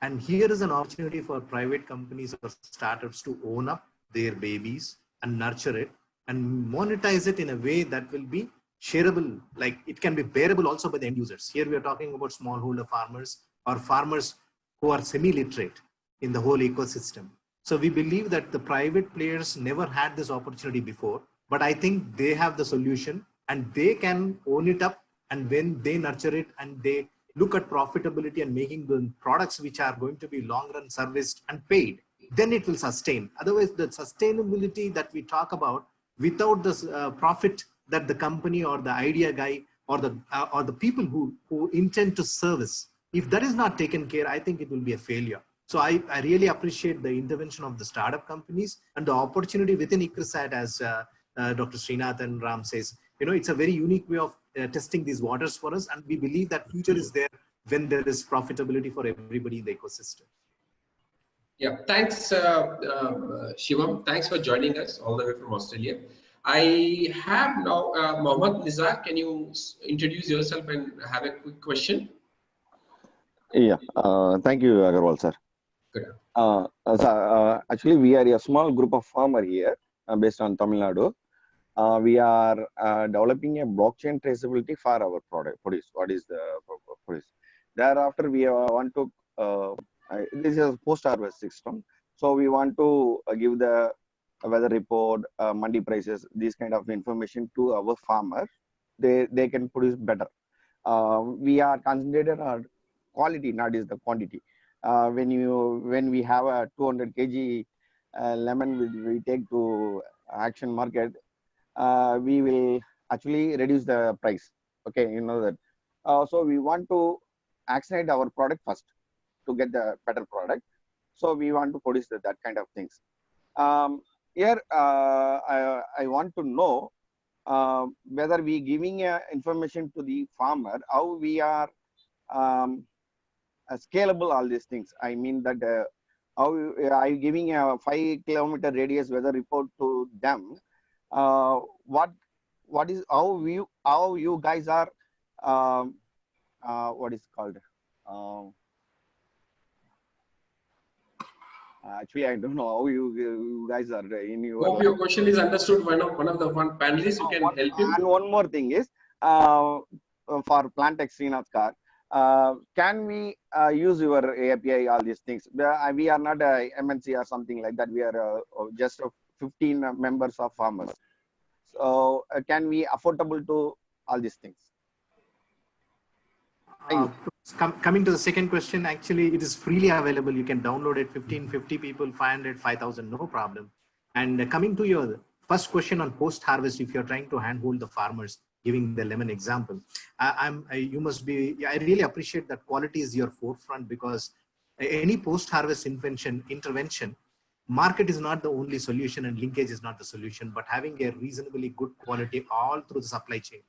And here is an opportunity for private companies or startups to own up their babies and nurture it and monetize it in a way that will be shareable, like it can be bearable also by the end users. Here we are talking about smallholder farmers or farmers who are semi-literate in the whole ecosystem. So we believe that the private players never had this opportunity before, but I think they have the solution and they can own it up. And when they nurture it and they look at profitability and making the products which are going to be long run serviced and paid, then it will sustain. Otherwise, the sustainability that we talk about without the profit that the company or the idea guy or the people who intend to service If that is not taken care, I think it will be a failure. So I really appreciate the intervention of the startup companies and the opportunity within ICRISAT, as Dr. Sreenath and Ram says. It's a very unique way of testing these waters for us, and we believe that future is there when there is profitability for everybody in the ecosystem. Yeah, thanks, Shivam. Thanks for joining us all the way from Australia. I have now Mohammad Nizar. Can you introduce yourself and have a quick question? Yeah, thank you, Agarwal sir. Good. Actually, we are a small group of farmers here based on Tamil Nadu. We are developing a blockchain traceability for our produce. What is the produce? Thereafter, we want to, this is a post-harvest system. So we want to give the weather report, mandi prices, these kind of information to our farmers. They can produce better. We are concentrated on quality, not is the quantity. When we have a 200 kg lemon we take to action market, we will actually reduce the price. Okay, you know that. So we want to accelerate our product first to get the better product. So we want to produce that kind of things. Here, I want to know whether we giving information to the farmer, how we are scalable all these things. I mean that how are you giving a 5-kilometer radius weather report to them? What is how you guys are what is called actually I don't know how you guys are in your. Hope your question is understood. One of the panelists who can help you. And one more thing is for Plantex Sreenath car. Can we use your API, all these things? We are not a MNC or something like that. We are just 15 members of farmers. So can we affordable to all these things? Coming to the second question, actually, it is freely available. You can download it, 15, 50 people, 500, 5,000, no problem. And coming to your first question on post-harvest, if you're trying to handhold the farmers, giving the lemon example, I really appreciate that quality is your forefront, because any post-harvest intervention, market is not the only solution and linkage is not the solution, but having a reasonably good quality all through the supply chain.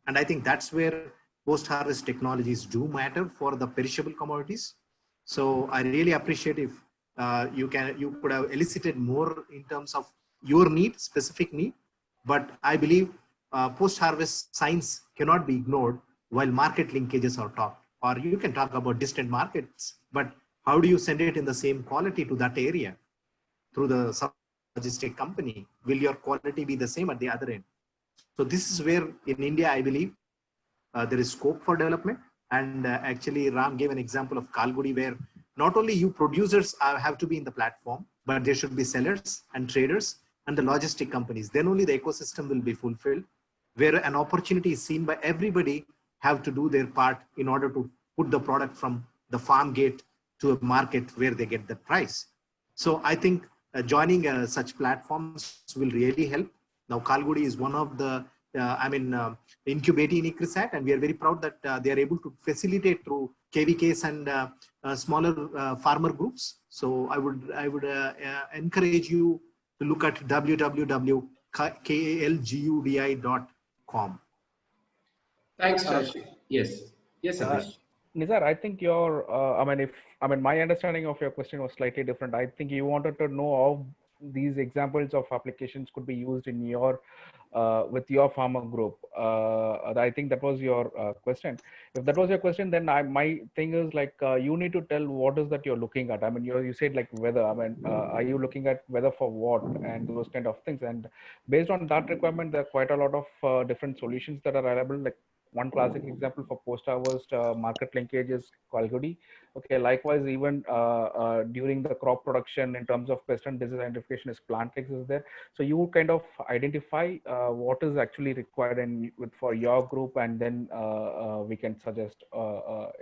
And I think that's where post-harvest technologies do matter for the perishable commodities. So I really appreciate if you could have elicited more in terms of your need, specific need, but I believe post-harvest science cannot be ignored while market linkages are talked. Or you can talk about distant markets, but how do you send it in the same quality to that area through the logistic company? Will your quality be the same at the other end? So this is where in India, I believe there is scope for development. And actually Ram gave an example of Kalgudi, where not only you producers have to be in the platform, but there should be sellers and traders and the logistic companies. Then only the ecosystem will be fulfilled, where an opportunity is seen by everybody have to do their part in order to put the product from the farm gate to a market where they get the price. So I think joining such platforms will really help. Now Kalgudi is one of the incubating ICRISAT, and we are very proud that they are able to facilitate through KVKs and smaller farmer groups. So I would encourage you to look at www.kalgudi.com. Thanks, Satish. Yes, Satish. Nizar, I think your, my understanding of your question was slightly different. I think you wanted to know how these examples of applications could be used in your, with your farmer group. I think that was your question. If that was your question, then my thing is like, you need to tell what is that you're looking at. I mean, you said like weather. I mean, are you looking at weather for what and those kind of things? And based on that requirement, there are quite a lot of different solutions that are available. Like one classic example for post-harvest market linkage is Kalgudi. Okay, likewise, even during the crop production in terms of pest and disease identification is Plantex is there. So you kind of identify what is actually required for your group, and then we can suggest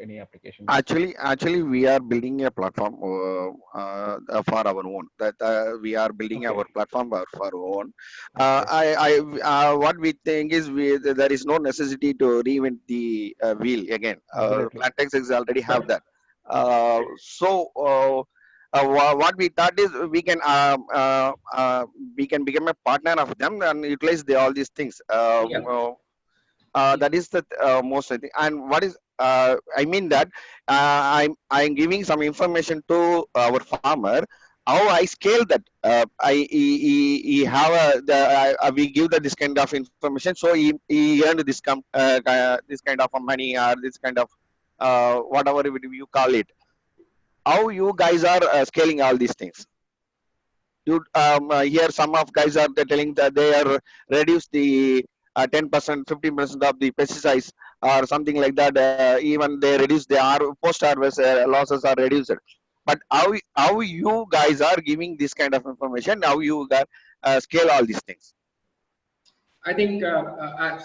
any application. Actually, we are building a platform for our own. That we are building our platform for our own. What we think is there is no necessity to reinvent the wheel again. Exactly. Latex is already have that. What we thought is we can become a partner of them and utilize all these things. Yeah. That is the most I think. And what is I mean that I'm giving some information to our farmer. How I scale that? He have we give the this kind of information, so he earned this kind of money or this kind of whatever you call it. How you guys are scaling all these things? You here some of guys are telling that they are reduce the 10%, 15% of the pesticides or something like that. Even they reduce the post harvest losses are reduced. But how you guys are giving this kind of information? How you scale all these things? I think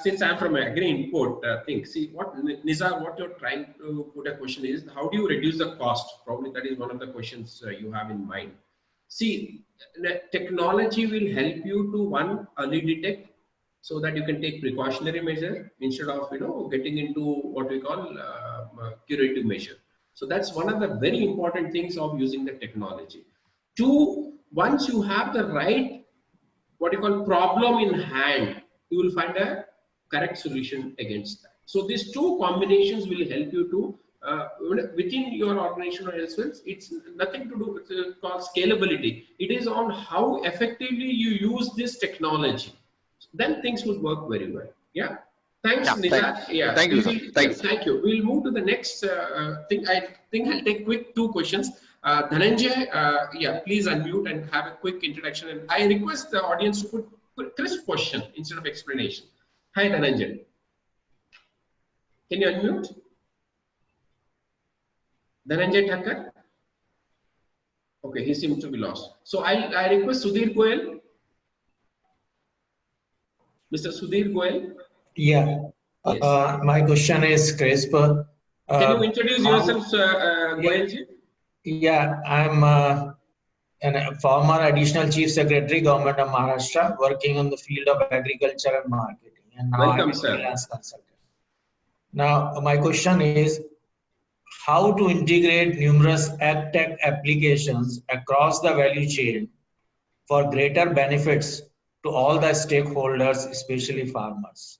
since I'm from agri input thing, see what Nizar, what you're trying to put a question is, how do you reduce the cost? Probably that is one of the questions you have in mind. See, technology will help you to one, early detect, so that you can take precautionary measure instead of getting into what we call curative measure. So that's one of the very important things of using the technology. Two, once you have the right what you call problem in hand, you will find a correct solution against that. So these two combinations will help you to within your organization or elsewhere. It's nothing to do with called scalability. It is on how effectively you use this technology. Then things would work very well. Yeah. Thanks, Nizar. Yeah. Thank you, sir. Thank you. We'll move to the next thing. I think I'll take quick two questions. Dhananjay, yeah, please unmute and have a quick introduction. And I request the audience to put crisp question instead of explanation. Hi, Dhananjay. Can you unmute? Dhananjay Thakkar? Okay, he seems to be lost. So I request Sudhir Goel. Mr. Sudhir Goel. Yeah. Yes. My question is crisp. Can you introduce yourself, Goelji? Yeah, I'm a former additional chief secretary, government of Maharashtra, working on the field of agriculture and marketing. And now welcome, I'm a sir. freelance consultant. Now, my question is how to integrate numerous ag-tech applications across the value chain for greater benefits to all the stakeholders, especially farmers.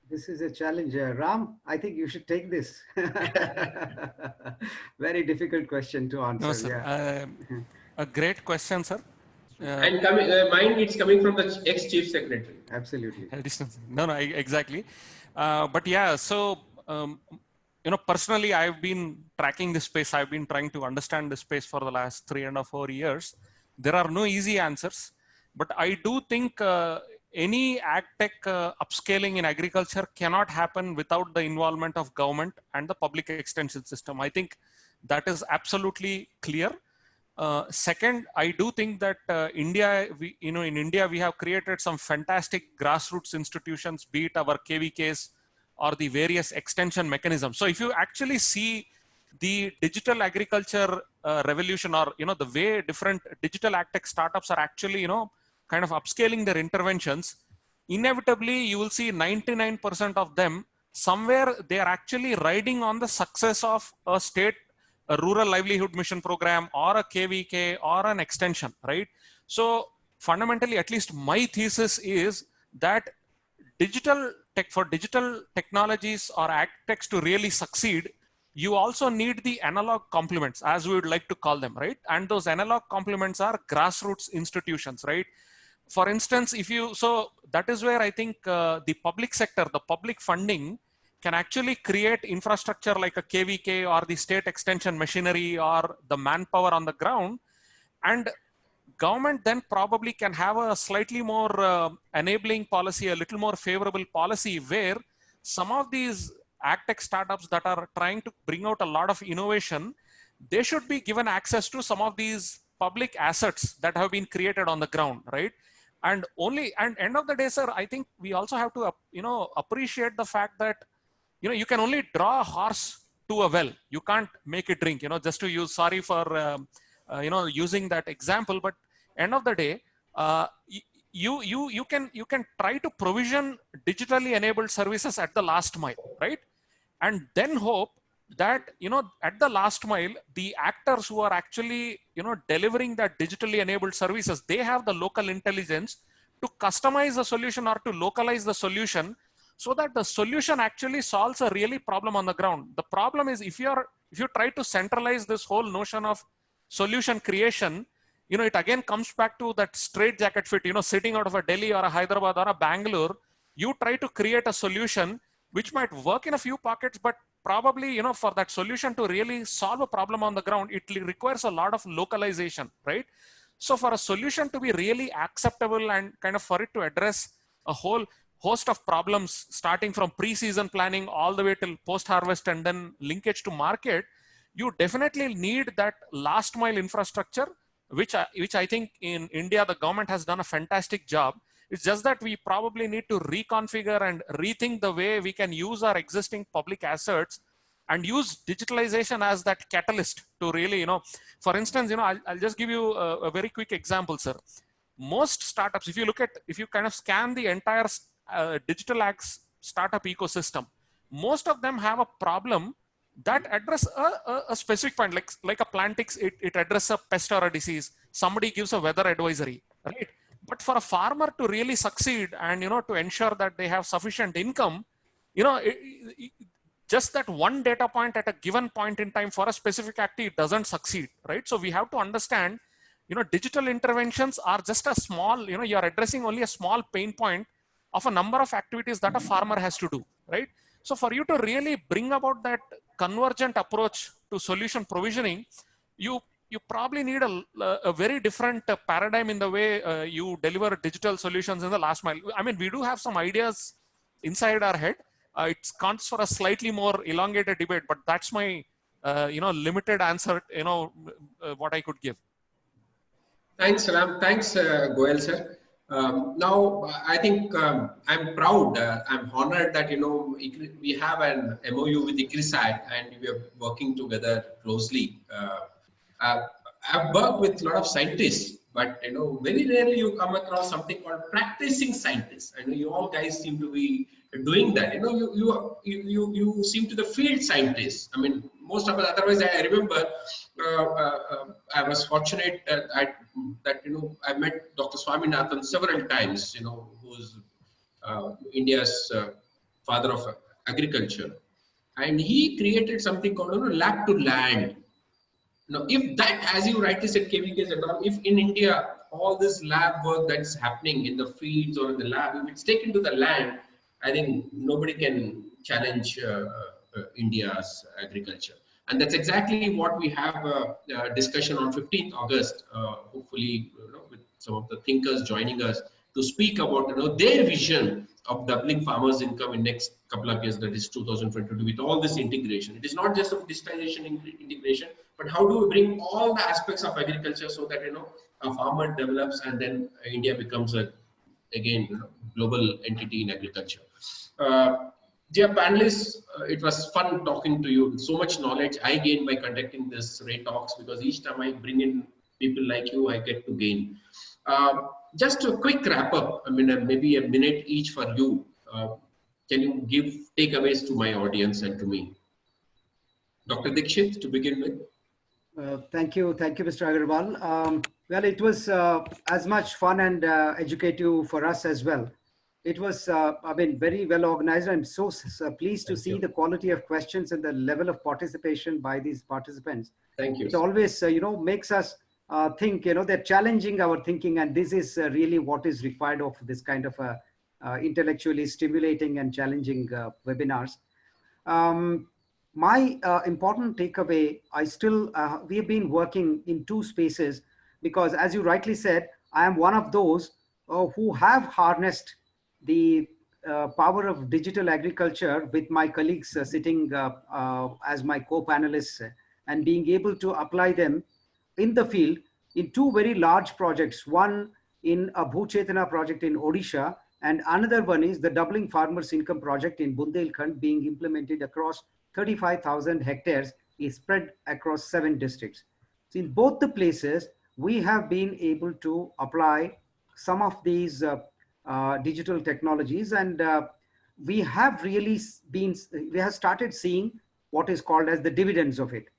This is a challenge. Ram, I think you should take this. Very difficult question to answer. No, sir. Yeah. A great question, sir. And mine, it's coming from the ex-chief secretary. Absolutely. No, exactly. But yeah, so, personally, I've been tracking this space. I've been trying to understand this space for the last 3 and 4 years. There are no easy answers, but I do think any ag-tech upscaling in agriculture cannot happen without the involvement of government and the public extension system. I think that is absolutely clear. Second, I do think that India, in India, we have created some fantastic grassroots institutions, be it our KVKs or the various extension mechanisms. So if you actually see the digital agriculture revolution, or, the way different digital agtech startups are actually, kind of upscaling their interventions, inevitably you will see 99% of them, somewhere they are actually riding on the success of a state, a rural livelihood mission program, or a KVK, or an extension, right? So fundamentally, at least my thesis is that for digital technologies or agtechs to really succeed, you also need the analog complements, as we would like to call them, right? And those analog complements are grassroots institutions, right? For instance, so that is where I think the public sector, the public funding can actually create infrastructure like a KVK or the state extension machinery or the manpower on the ground. And government then probably can have a slightly more enabling policy, a little more favorable policy, where some of these agtech startups that are trying to bring out a lot of innovation, they should be given access to some of these public assets that have been created on the ground, right? And end of the day, sir, I think we also have to, appreciate the fact that, you can only draw a horse to a well. You can't make it drink, just to use, sorry for, using that example, but end of the day, you can try to provision digitally enabled services at the last mile, right? And then hope that, you know, at the last mile, the actors who are actually, you know, delivering that digitally enabled services, they have the local intelligence to customize the solution or to localize the solution so that the solution actually solves a really problem on the ground. The problem is if you try to centralize this whole notion of solution creation, you know, it again comes back to that straight jacket fit, you know, sitting out of a Delhi or a Hyderabad or a Bangalore, you try to create a solution which might work in a few pockets, but probably, you know, for that solution to really solve a problem on the ground, it requires a lot of localization, right? So for a solution to be really acceptable and kind of for it to address a whole host of problems, starting from pre-season planning all the way till post-harvest and then linkage to market, you definitely need that last mile infrastructure, which I think in India, the government has done a fantastic job. It's just that we probably need to reconfigure and rethink the way we can use our existing public assets and use digitalization as that catalyst to really, you know, for instance, you know, I'll just give you a very quick example, sir. Most startups, if you kind of scan the entire digital ads startup ecosystem, most of them have a problem that address a specific point, like a plantix, it addresses a pest or a disease. Somebody gives a weather advisory, right? But for a farmer to really succeed and, you know, to ensure that they have sufficient income, you know, just that one data point at a given point in time for a specific activity doesn't succeed, right? So we have to understand, you know, digital interventions are just a small, you know, you're addressing only a small pain point of a number of activities that a farmer has to do, right? So for you to really bring about that convergent approach to solution provisioning, you probably need a very different paradigm in the way you deliver digital solutions in the last mile. I mean, we do have some ideas inside our head. It counts for a slightly more elongated debate, but that's my, you know, limited answer, you know, what I could give. Thanks, Ram. Thanks, Goel, sir. Now, I think I'm proud, I'm honored that, you know, we have an MOU with ICRISAT and we are working together closely. I've worked with a lot of scientists, but, you know, very rarely you come across something called practicing scientists. I know you all guys seem to be doing that. You know, you seem to the field scientists. I mean, most of us, otherwise I remember I was fortunate that, you know, I met Dr. Swaminathan several times, you know, who's India's father of agriculture. And he created something called, you know, lab to land. Now, if that, as you rightly said, KVKs and all, if in India, all this lab work that's happening in the fields or in the lab, if it's taken to the land, I think nobody can challenge India's agriculture. And that's exactly what we have a discussion on 15th August, hopefully, you know, with some of the thinkers joining us to speak about, you know, their vision of doubling farmers' income in next couple of years, that is 2022, with all this integration. It is not just a digitization integration, but how do we bring all the aspects of agriculture so that, you know, a farmer develops and then India becomes a, again, you know, global entity in agriculture. Dear panelists, it was fun talking to you. So much knowledge I gain by conducting this Ray Talks, because each time I bring in people like you, I get to gain. Just a quick wrap up, I mean, maybe a minute each for you. Can you give takeaways to my audience and to me? Dr. Dixit, to begin with. Thank you, Mr. Agarwal. Well, it was as much fun and educative for us as well. It was, I mean, very well organized. I'm so pleased to see the quality of questions and the level of participation by these participants. Thank you. It always, you know, makes us think, you know, they're challenging our thinking, and this is really what is required of this kind of intellectually stimulating and challenging webinars. My important takeaway, we have been working in two spaces, because as you rightly said, I am one of those who have harnessed the power of digital agriculture with my colleagues sitting as my co-panelists, and being able to apply them in the field in two very large projects. One in a Bhuchetana project in Odisha, and another one is the Doubling Farmers' Income project in Bundelkhand, being implemented across 35,000 hectares, is spread across 7 districts. So in both the places, we have been able to apply some of these digital technologies, and we have really we have started seeing what is called as the dividends of it.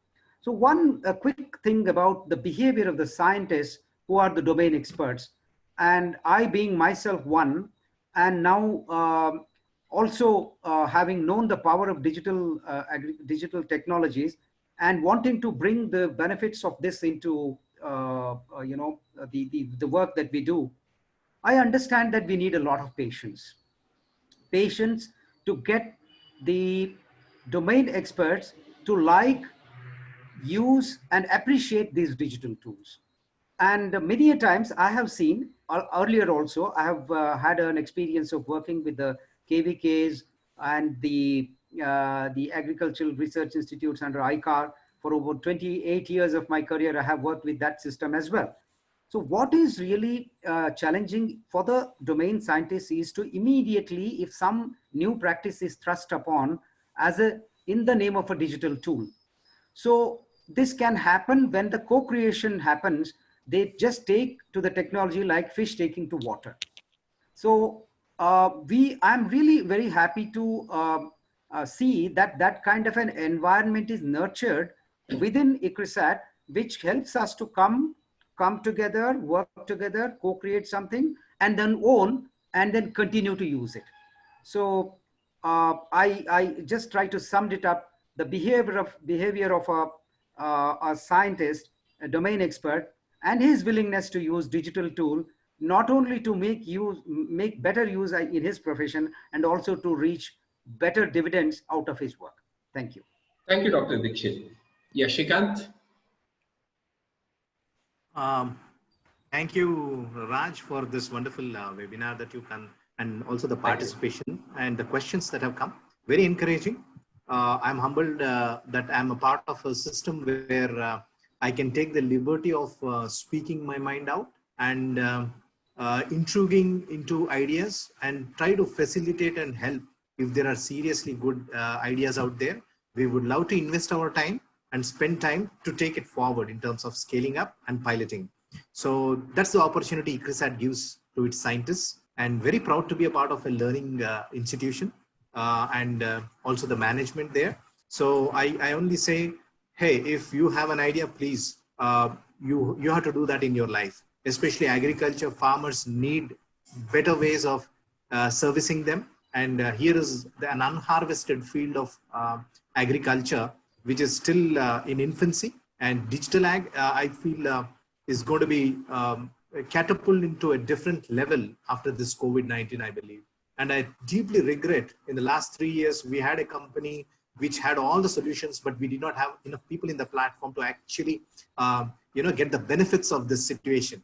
So one quick thing about the behavior of the scientists who are the domain experts, and I being myself one, and now also having known the power of digital technologies and wanting to bring the benefits of this into the work that we do, I understand that we need a lot of patience to get the domain experts to like, use, and appreciate these digital tools. And many a times I have seen earlier also, I have had an experience of working with the KVKs and the Agricultural Research Institutes under ICAR. For over 28 years of my career, I have worked with that system as well. So what is really challenging for the domain scientists is to immediately, if some new practice is thrust upon in the name of a digital tool. So this can happen when the co-creation happens. They just take to the technology like fish taking to water. So I'm really very happy to see that that kind of an environment is nurtured within ICRISAT, which helps us to come together, work together, co-create something, and then own, and then continue to use it. So I just try to sum it up. The behavior of a scientist, a domain expert, and his willingness to use digital tool, not only to make better use in his profession, and also to reach better dividends out of his work. Thank you. Thank you, Dr. Dixit. Yeah, Srikanth. Thank you, Raj, for this wonderful webinar that you can, and also the participation and the questions that have come. Very encouraging. I'm humbled that I'm a part of a system where I can take the liberty of speaking my mind out and intriguing into ideas and try to facilitate and help if there are seriously good ideas out there. We would love to invest our time and spend time to take it forward in terms of scaling up and piloting. So that's the opportunity ICRISAT gives to its scientists, and very proud to be a part of a learning institution and also the management there. So I only say, hey, if you have an idea, please, you have to do that in your life. Especially agriculture, farmers need better ways of servicing them. And here is an unharvested field of agriculture, which is still in infancy. And digital ag, I feel, is going to be catapulted into a different level after this COVID-19, I believe. And I deeply regret, in the last 3 years, we had a company which had all the solutions, but we did not have enough people in the platform to actually, get the benefits of this situation,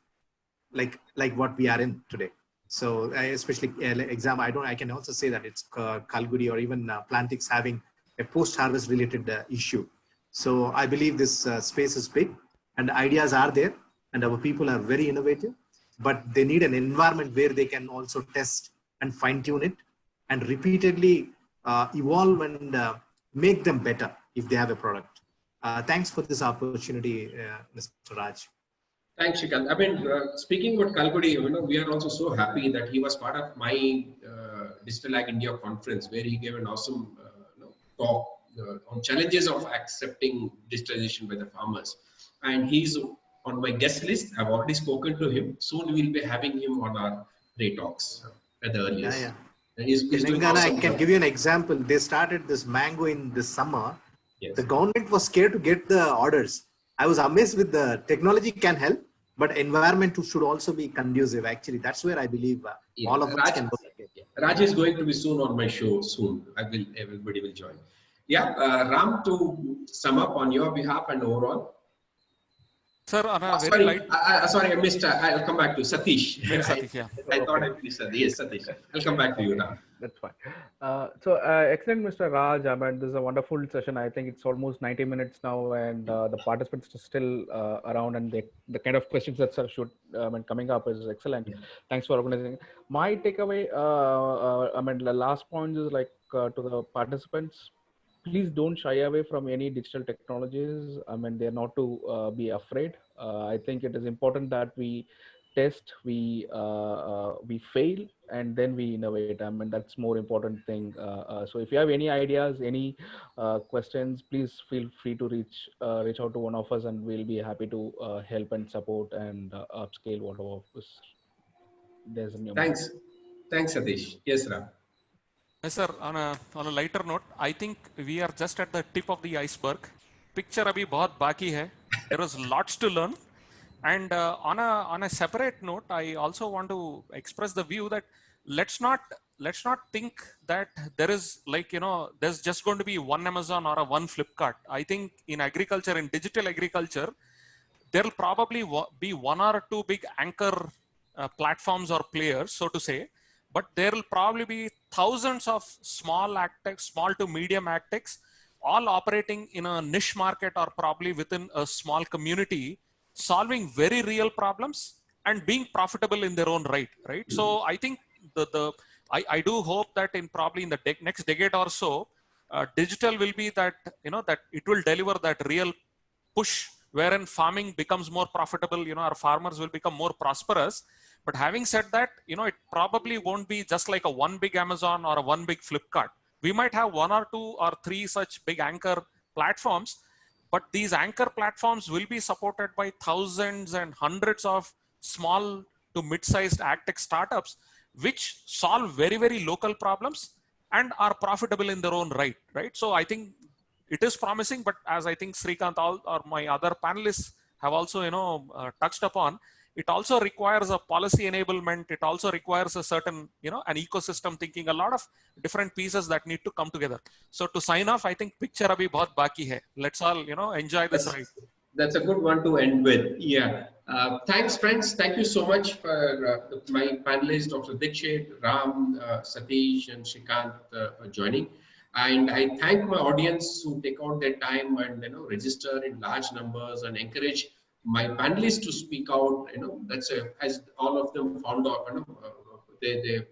like what we are in today. So especially example, I can also say that it's Kalgudi or even Plantix having a post-harvest related issue. So I believe this space is big and the ideas are there and our people are very innovative, but they need an environment where they can also test and fine tune it and repeatedly evolve and make them better if they have a product. Thanks for this opportunity, Mr. Raj. Thanks, Srikanth. I mean, speaking about Kalgudi, we are also so happy that he was part of my Digital Ag India conference, where he gave an awesome talk on challenges of accepting digitalization by the farmers. And he's on my guest list. I've already spoken to him. Soon we'll be having him on our Ray Talks at the earliest. Yeah. He's doing awesome. I can give you an example. They started this mango in this summer. Yes. The government was scared to get the orders. I was amazed with the technology can help, but environment should also be conducive. Actually, that's where I believe all of us can work. Raj is going to be soon on my show soon. Everybody will join. Yeah, Ram, to sum up on your behalf and overall. Sir, on a very sorry, light... sorry, I missed. I'll come back to Satish. Yes, Satish, yeah. I thought I missed Satish. Yes, Satish. I'll come back to you now. That's fine. Excellent, Mr. Raj. I mean, this is a wonderful session. I think it's almost 90 minutes now, and the participants are still around, and the kind of questions that are coming up is excellent. Yeah. Thanks for organizing. My takeaway, the last point is to the participants. Please don't shy away from any digital technologies. They're not to be afraid. I think it is important that we test, we fail, and then we innovate. I mean, that's more important thing. So if you have any ideas, any questions, please feel free to reach out to one of us, and we'll be happy to help and support and upscale whatever there's in your mind. Thanks, Satish. Yes, Ram. Yes, sir. On a lighter note, I think we are just at the tip of the iceberg. Picture abhi bahut baki hai. There was lots to learn. And on a separate note, I also want to express the view that let's not think that there is there's just going to be one Amazon or a one Flipkart. I think in agriculture, in digital agriculture, there'll probably be one or two big anchor platforms or players, so to say, but there will probably be thousands of small agtechs, small to medium agtechs, all operating in a niche market or probably within a small community, solving very real problems and being profitable in their own right. So I think I do hope that in the next decade or so, digital will be that, that it will deliver that real push wherein farming becomes more profitable, our farmers will become more prosperous. But having said that, it probably won't be just like a one big Amazon or a one big Flipkart. We might have one or two or three such big anchor platforms, but these anchor platforms will be supported by thousands and hundreds of small to mid-sized agtech startups, which solve very, very local problems and are profitable in their own right. So I think it is promising, but as I think Srikanth or my other panelists have also, touched upon, it also requires a policy enablement. It also requires a certain, an ecosystem thinking, a lot of different pieces that need to come together. So to sign off, I think picture abhi bahut baki hai. Let's all, enjoy this ride. That's a good one to end with. Yeah. Thanks, friends. Thank you so much for my panelists, Dr. Dixit, Ram, Satish, and Srikanth for joining. And I thank my audience who take out their time and register in large numbers and encourage my panelists to speak out. That's as all of them found out. They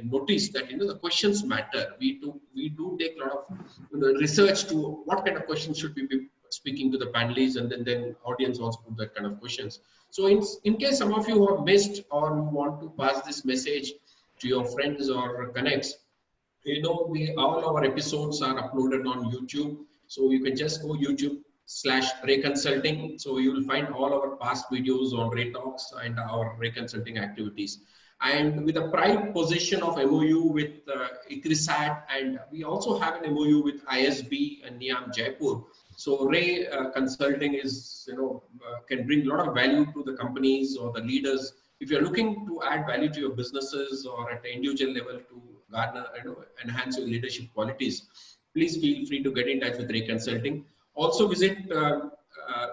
notice that the questions matter. We do take a lot of research to what kind of questions should we be speaking to the panelists, and then audience also put that kind of questions. So in case some of you have missed or you want to pass this message to your friends or connects, all our episodes are uploaded on YouTube. So you can just go YouTube/Ray Consulting. So you will find all our past videos on Ray Talks and our Ray Consulting activities. And with a pride position of MOU with ICRISAT, and we also have an MOU with ISB and NIAM Jaipur. So Ray Consulting is, can bring a lot of value to the companies or the leaders. If you're looking to add value to your businesses or at an individual level to garner, enhance your leadership qualities, please feel free to get in touch with Ray Consulting. Also visit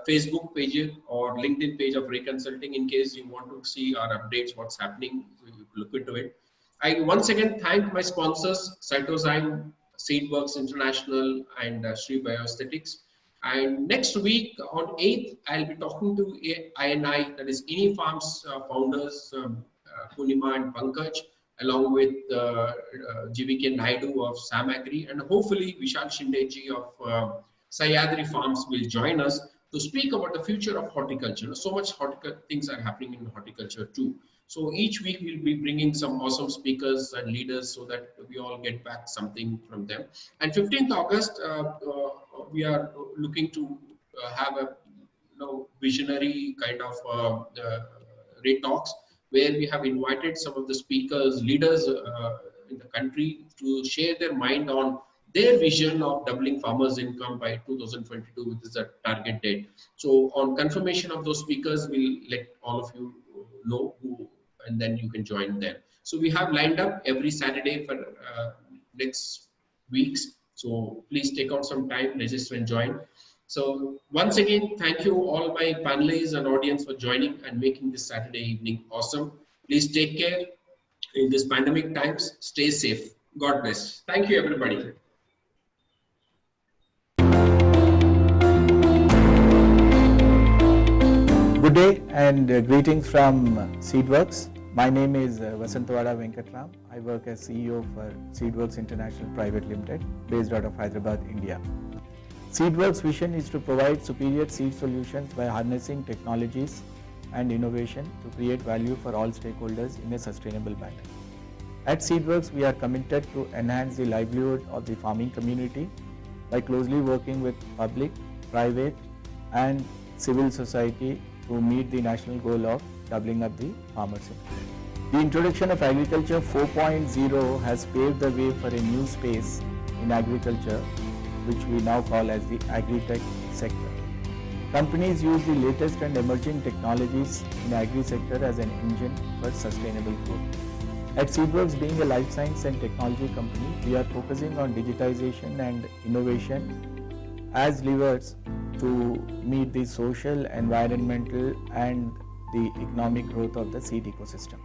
Facebook page or LinkedIn page of Ray Consulting in case you want to see our updates, what's happening. So you look into it. I once again thank my sponsors, Cytozyme, Seedworks International, and Sri Bioaesthetics. And next week on 8th, I'll be talking to INI, that is Ini Farms founders, Punima and Pankaj, along with GVK Naidu of Sam Agri, and hopefully Vishal Shindeji of Sayadri Farms will join us to speak about the future of horticulture. So much things are happening in horticulture too. So each week we'll be bringing some awesome speakers and leaders so that we all get back something from them. And 15th August, we are looking to have a visionary kind of Ray Talks, where we have invited some of the speakers, leaders in the country to share their mind on their vision of doubling farmers' income by 2022, which is a target date. So on confirmation of those speakers, we'll let all of you know who, and then you can join them. So we have lined up every Saturday for next weeks. So please take out some time, register and join. So once again, thank you all my panelists and audience for joining and making this Saturday evening awesome. Please take care in this pandemic times. Stay safe. God bless. Thank you, everybody. Good day and greetings from Seedworks. My name is Vasantawada Venkatram. I work as CEO for Seedworks International Private Limited, based out of Hyderabad, India. Seedworks' vision is to provide superior seed solutions by harnessing technologies and innovation to create value for all stakeholders in a sustainable manner. At Seedworks, we are committed to enhance the livelihood of the farming community by closely working with public, private, and civil society to meet the national goal of doubling up the farmers' income. The introduction of Agriculture 4.0 has paved the way for a new space in agriculture, which we now call as the agri-tech sector. Companies use the latest and emerging technologies in agri-sector as an engine for sustainable growth. At Seedworks, being a life science and technology company, we are focusing on digitization and innovation as levers to meet the social, environmental, and the economic growth of the seed ecosystem.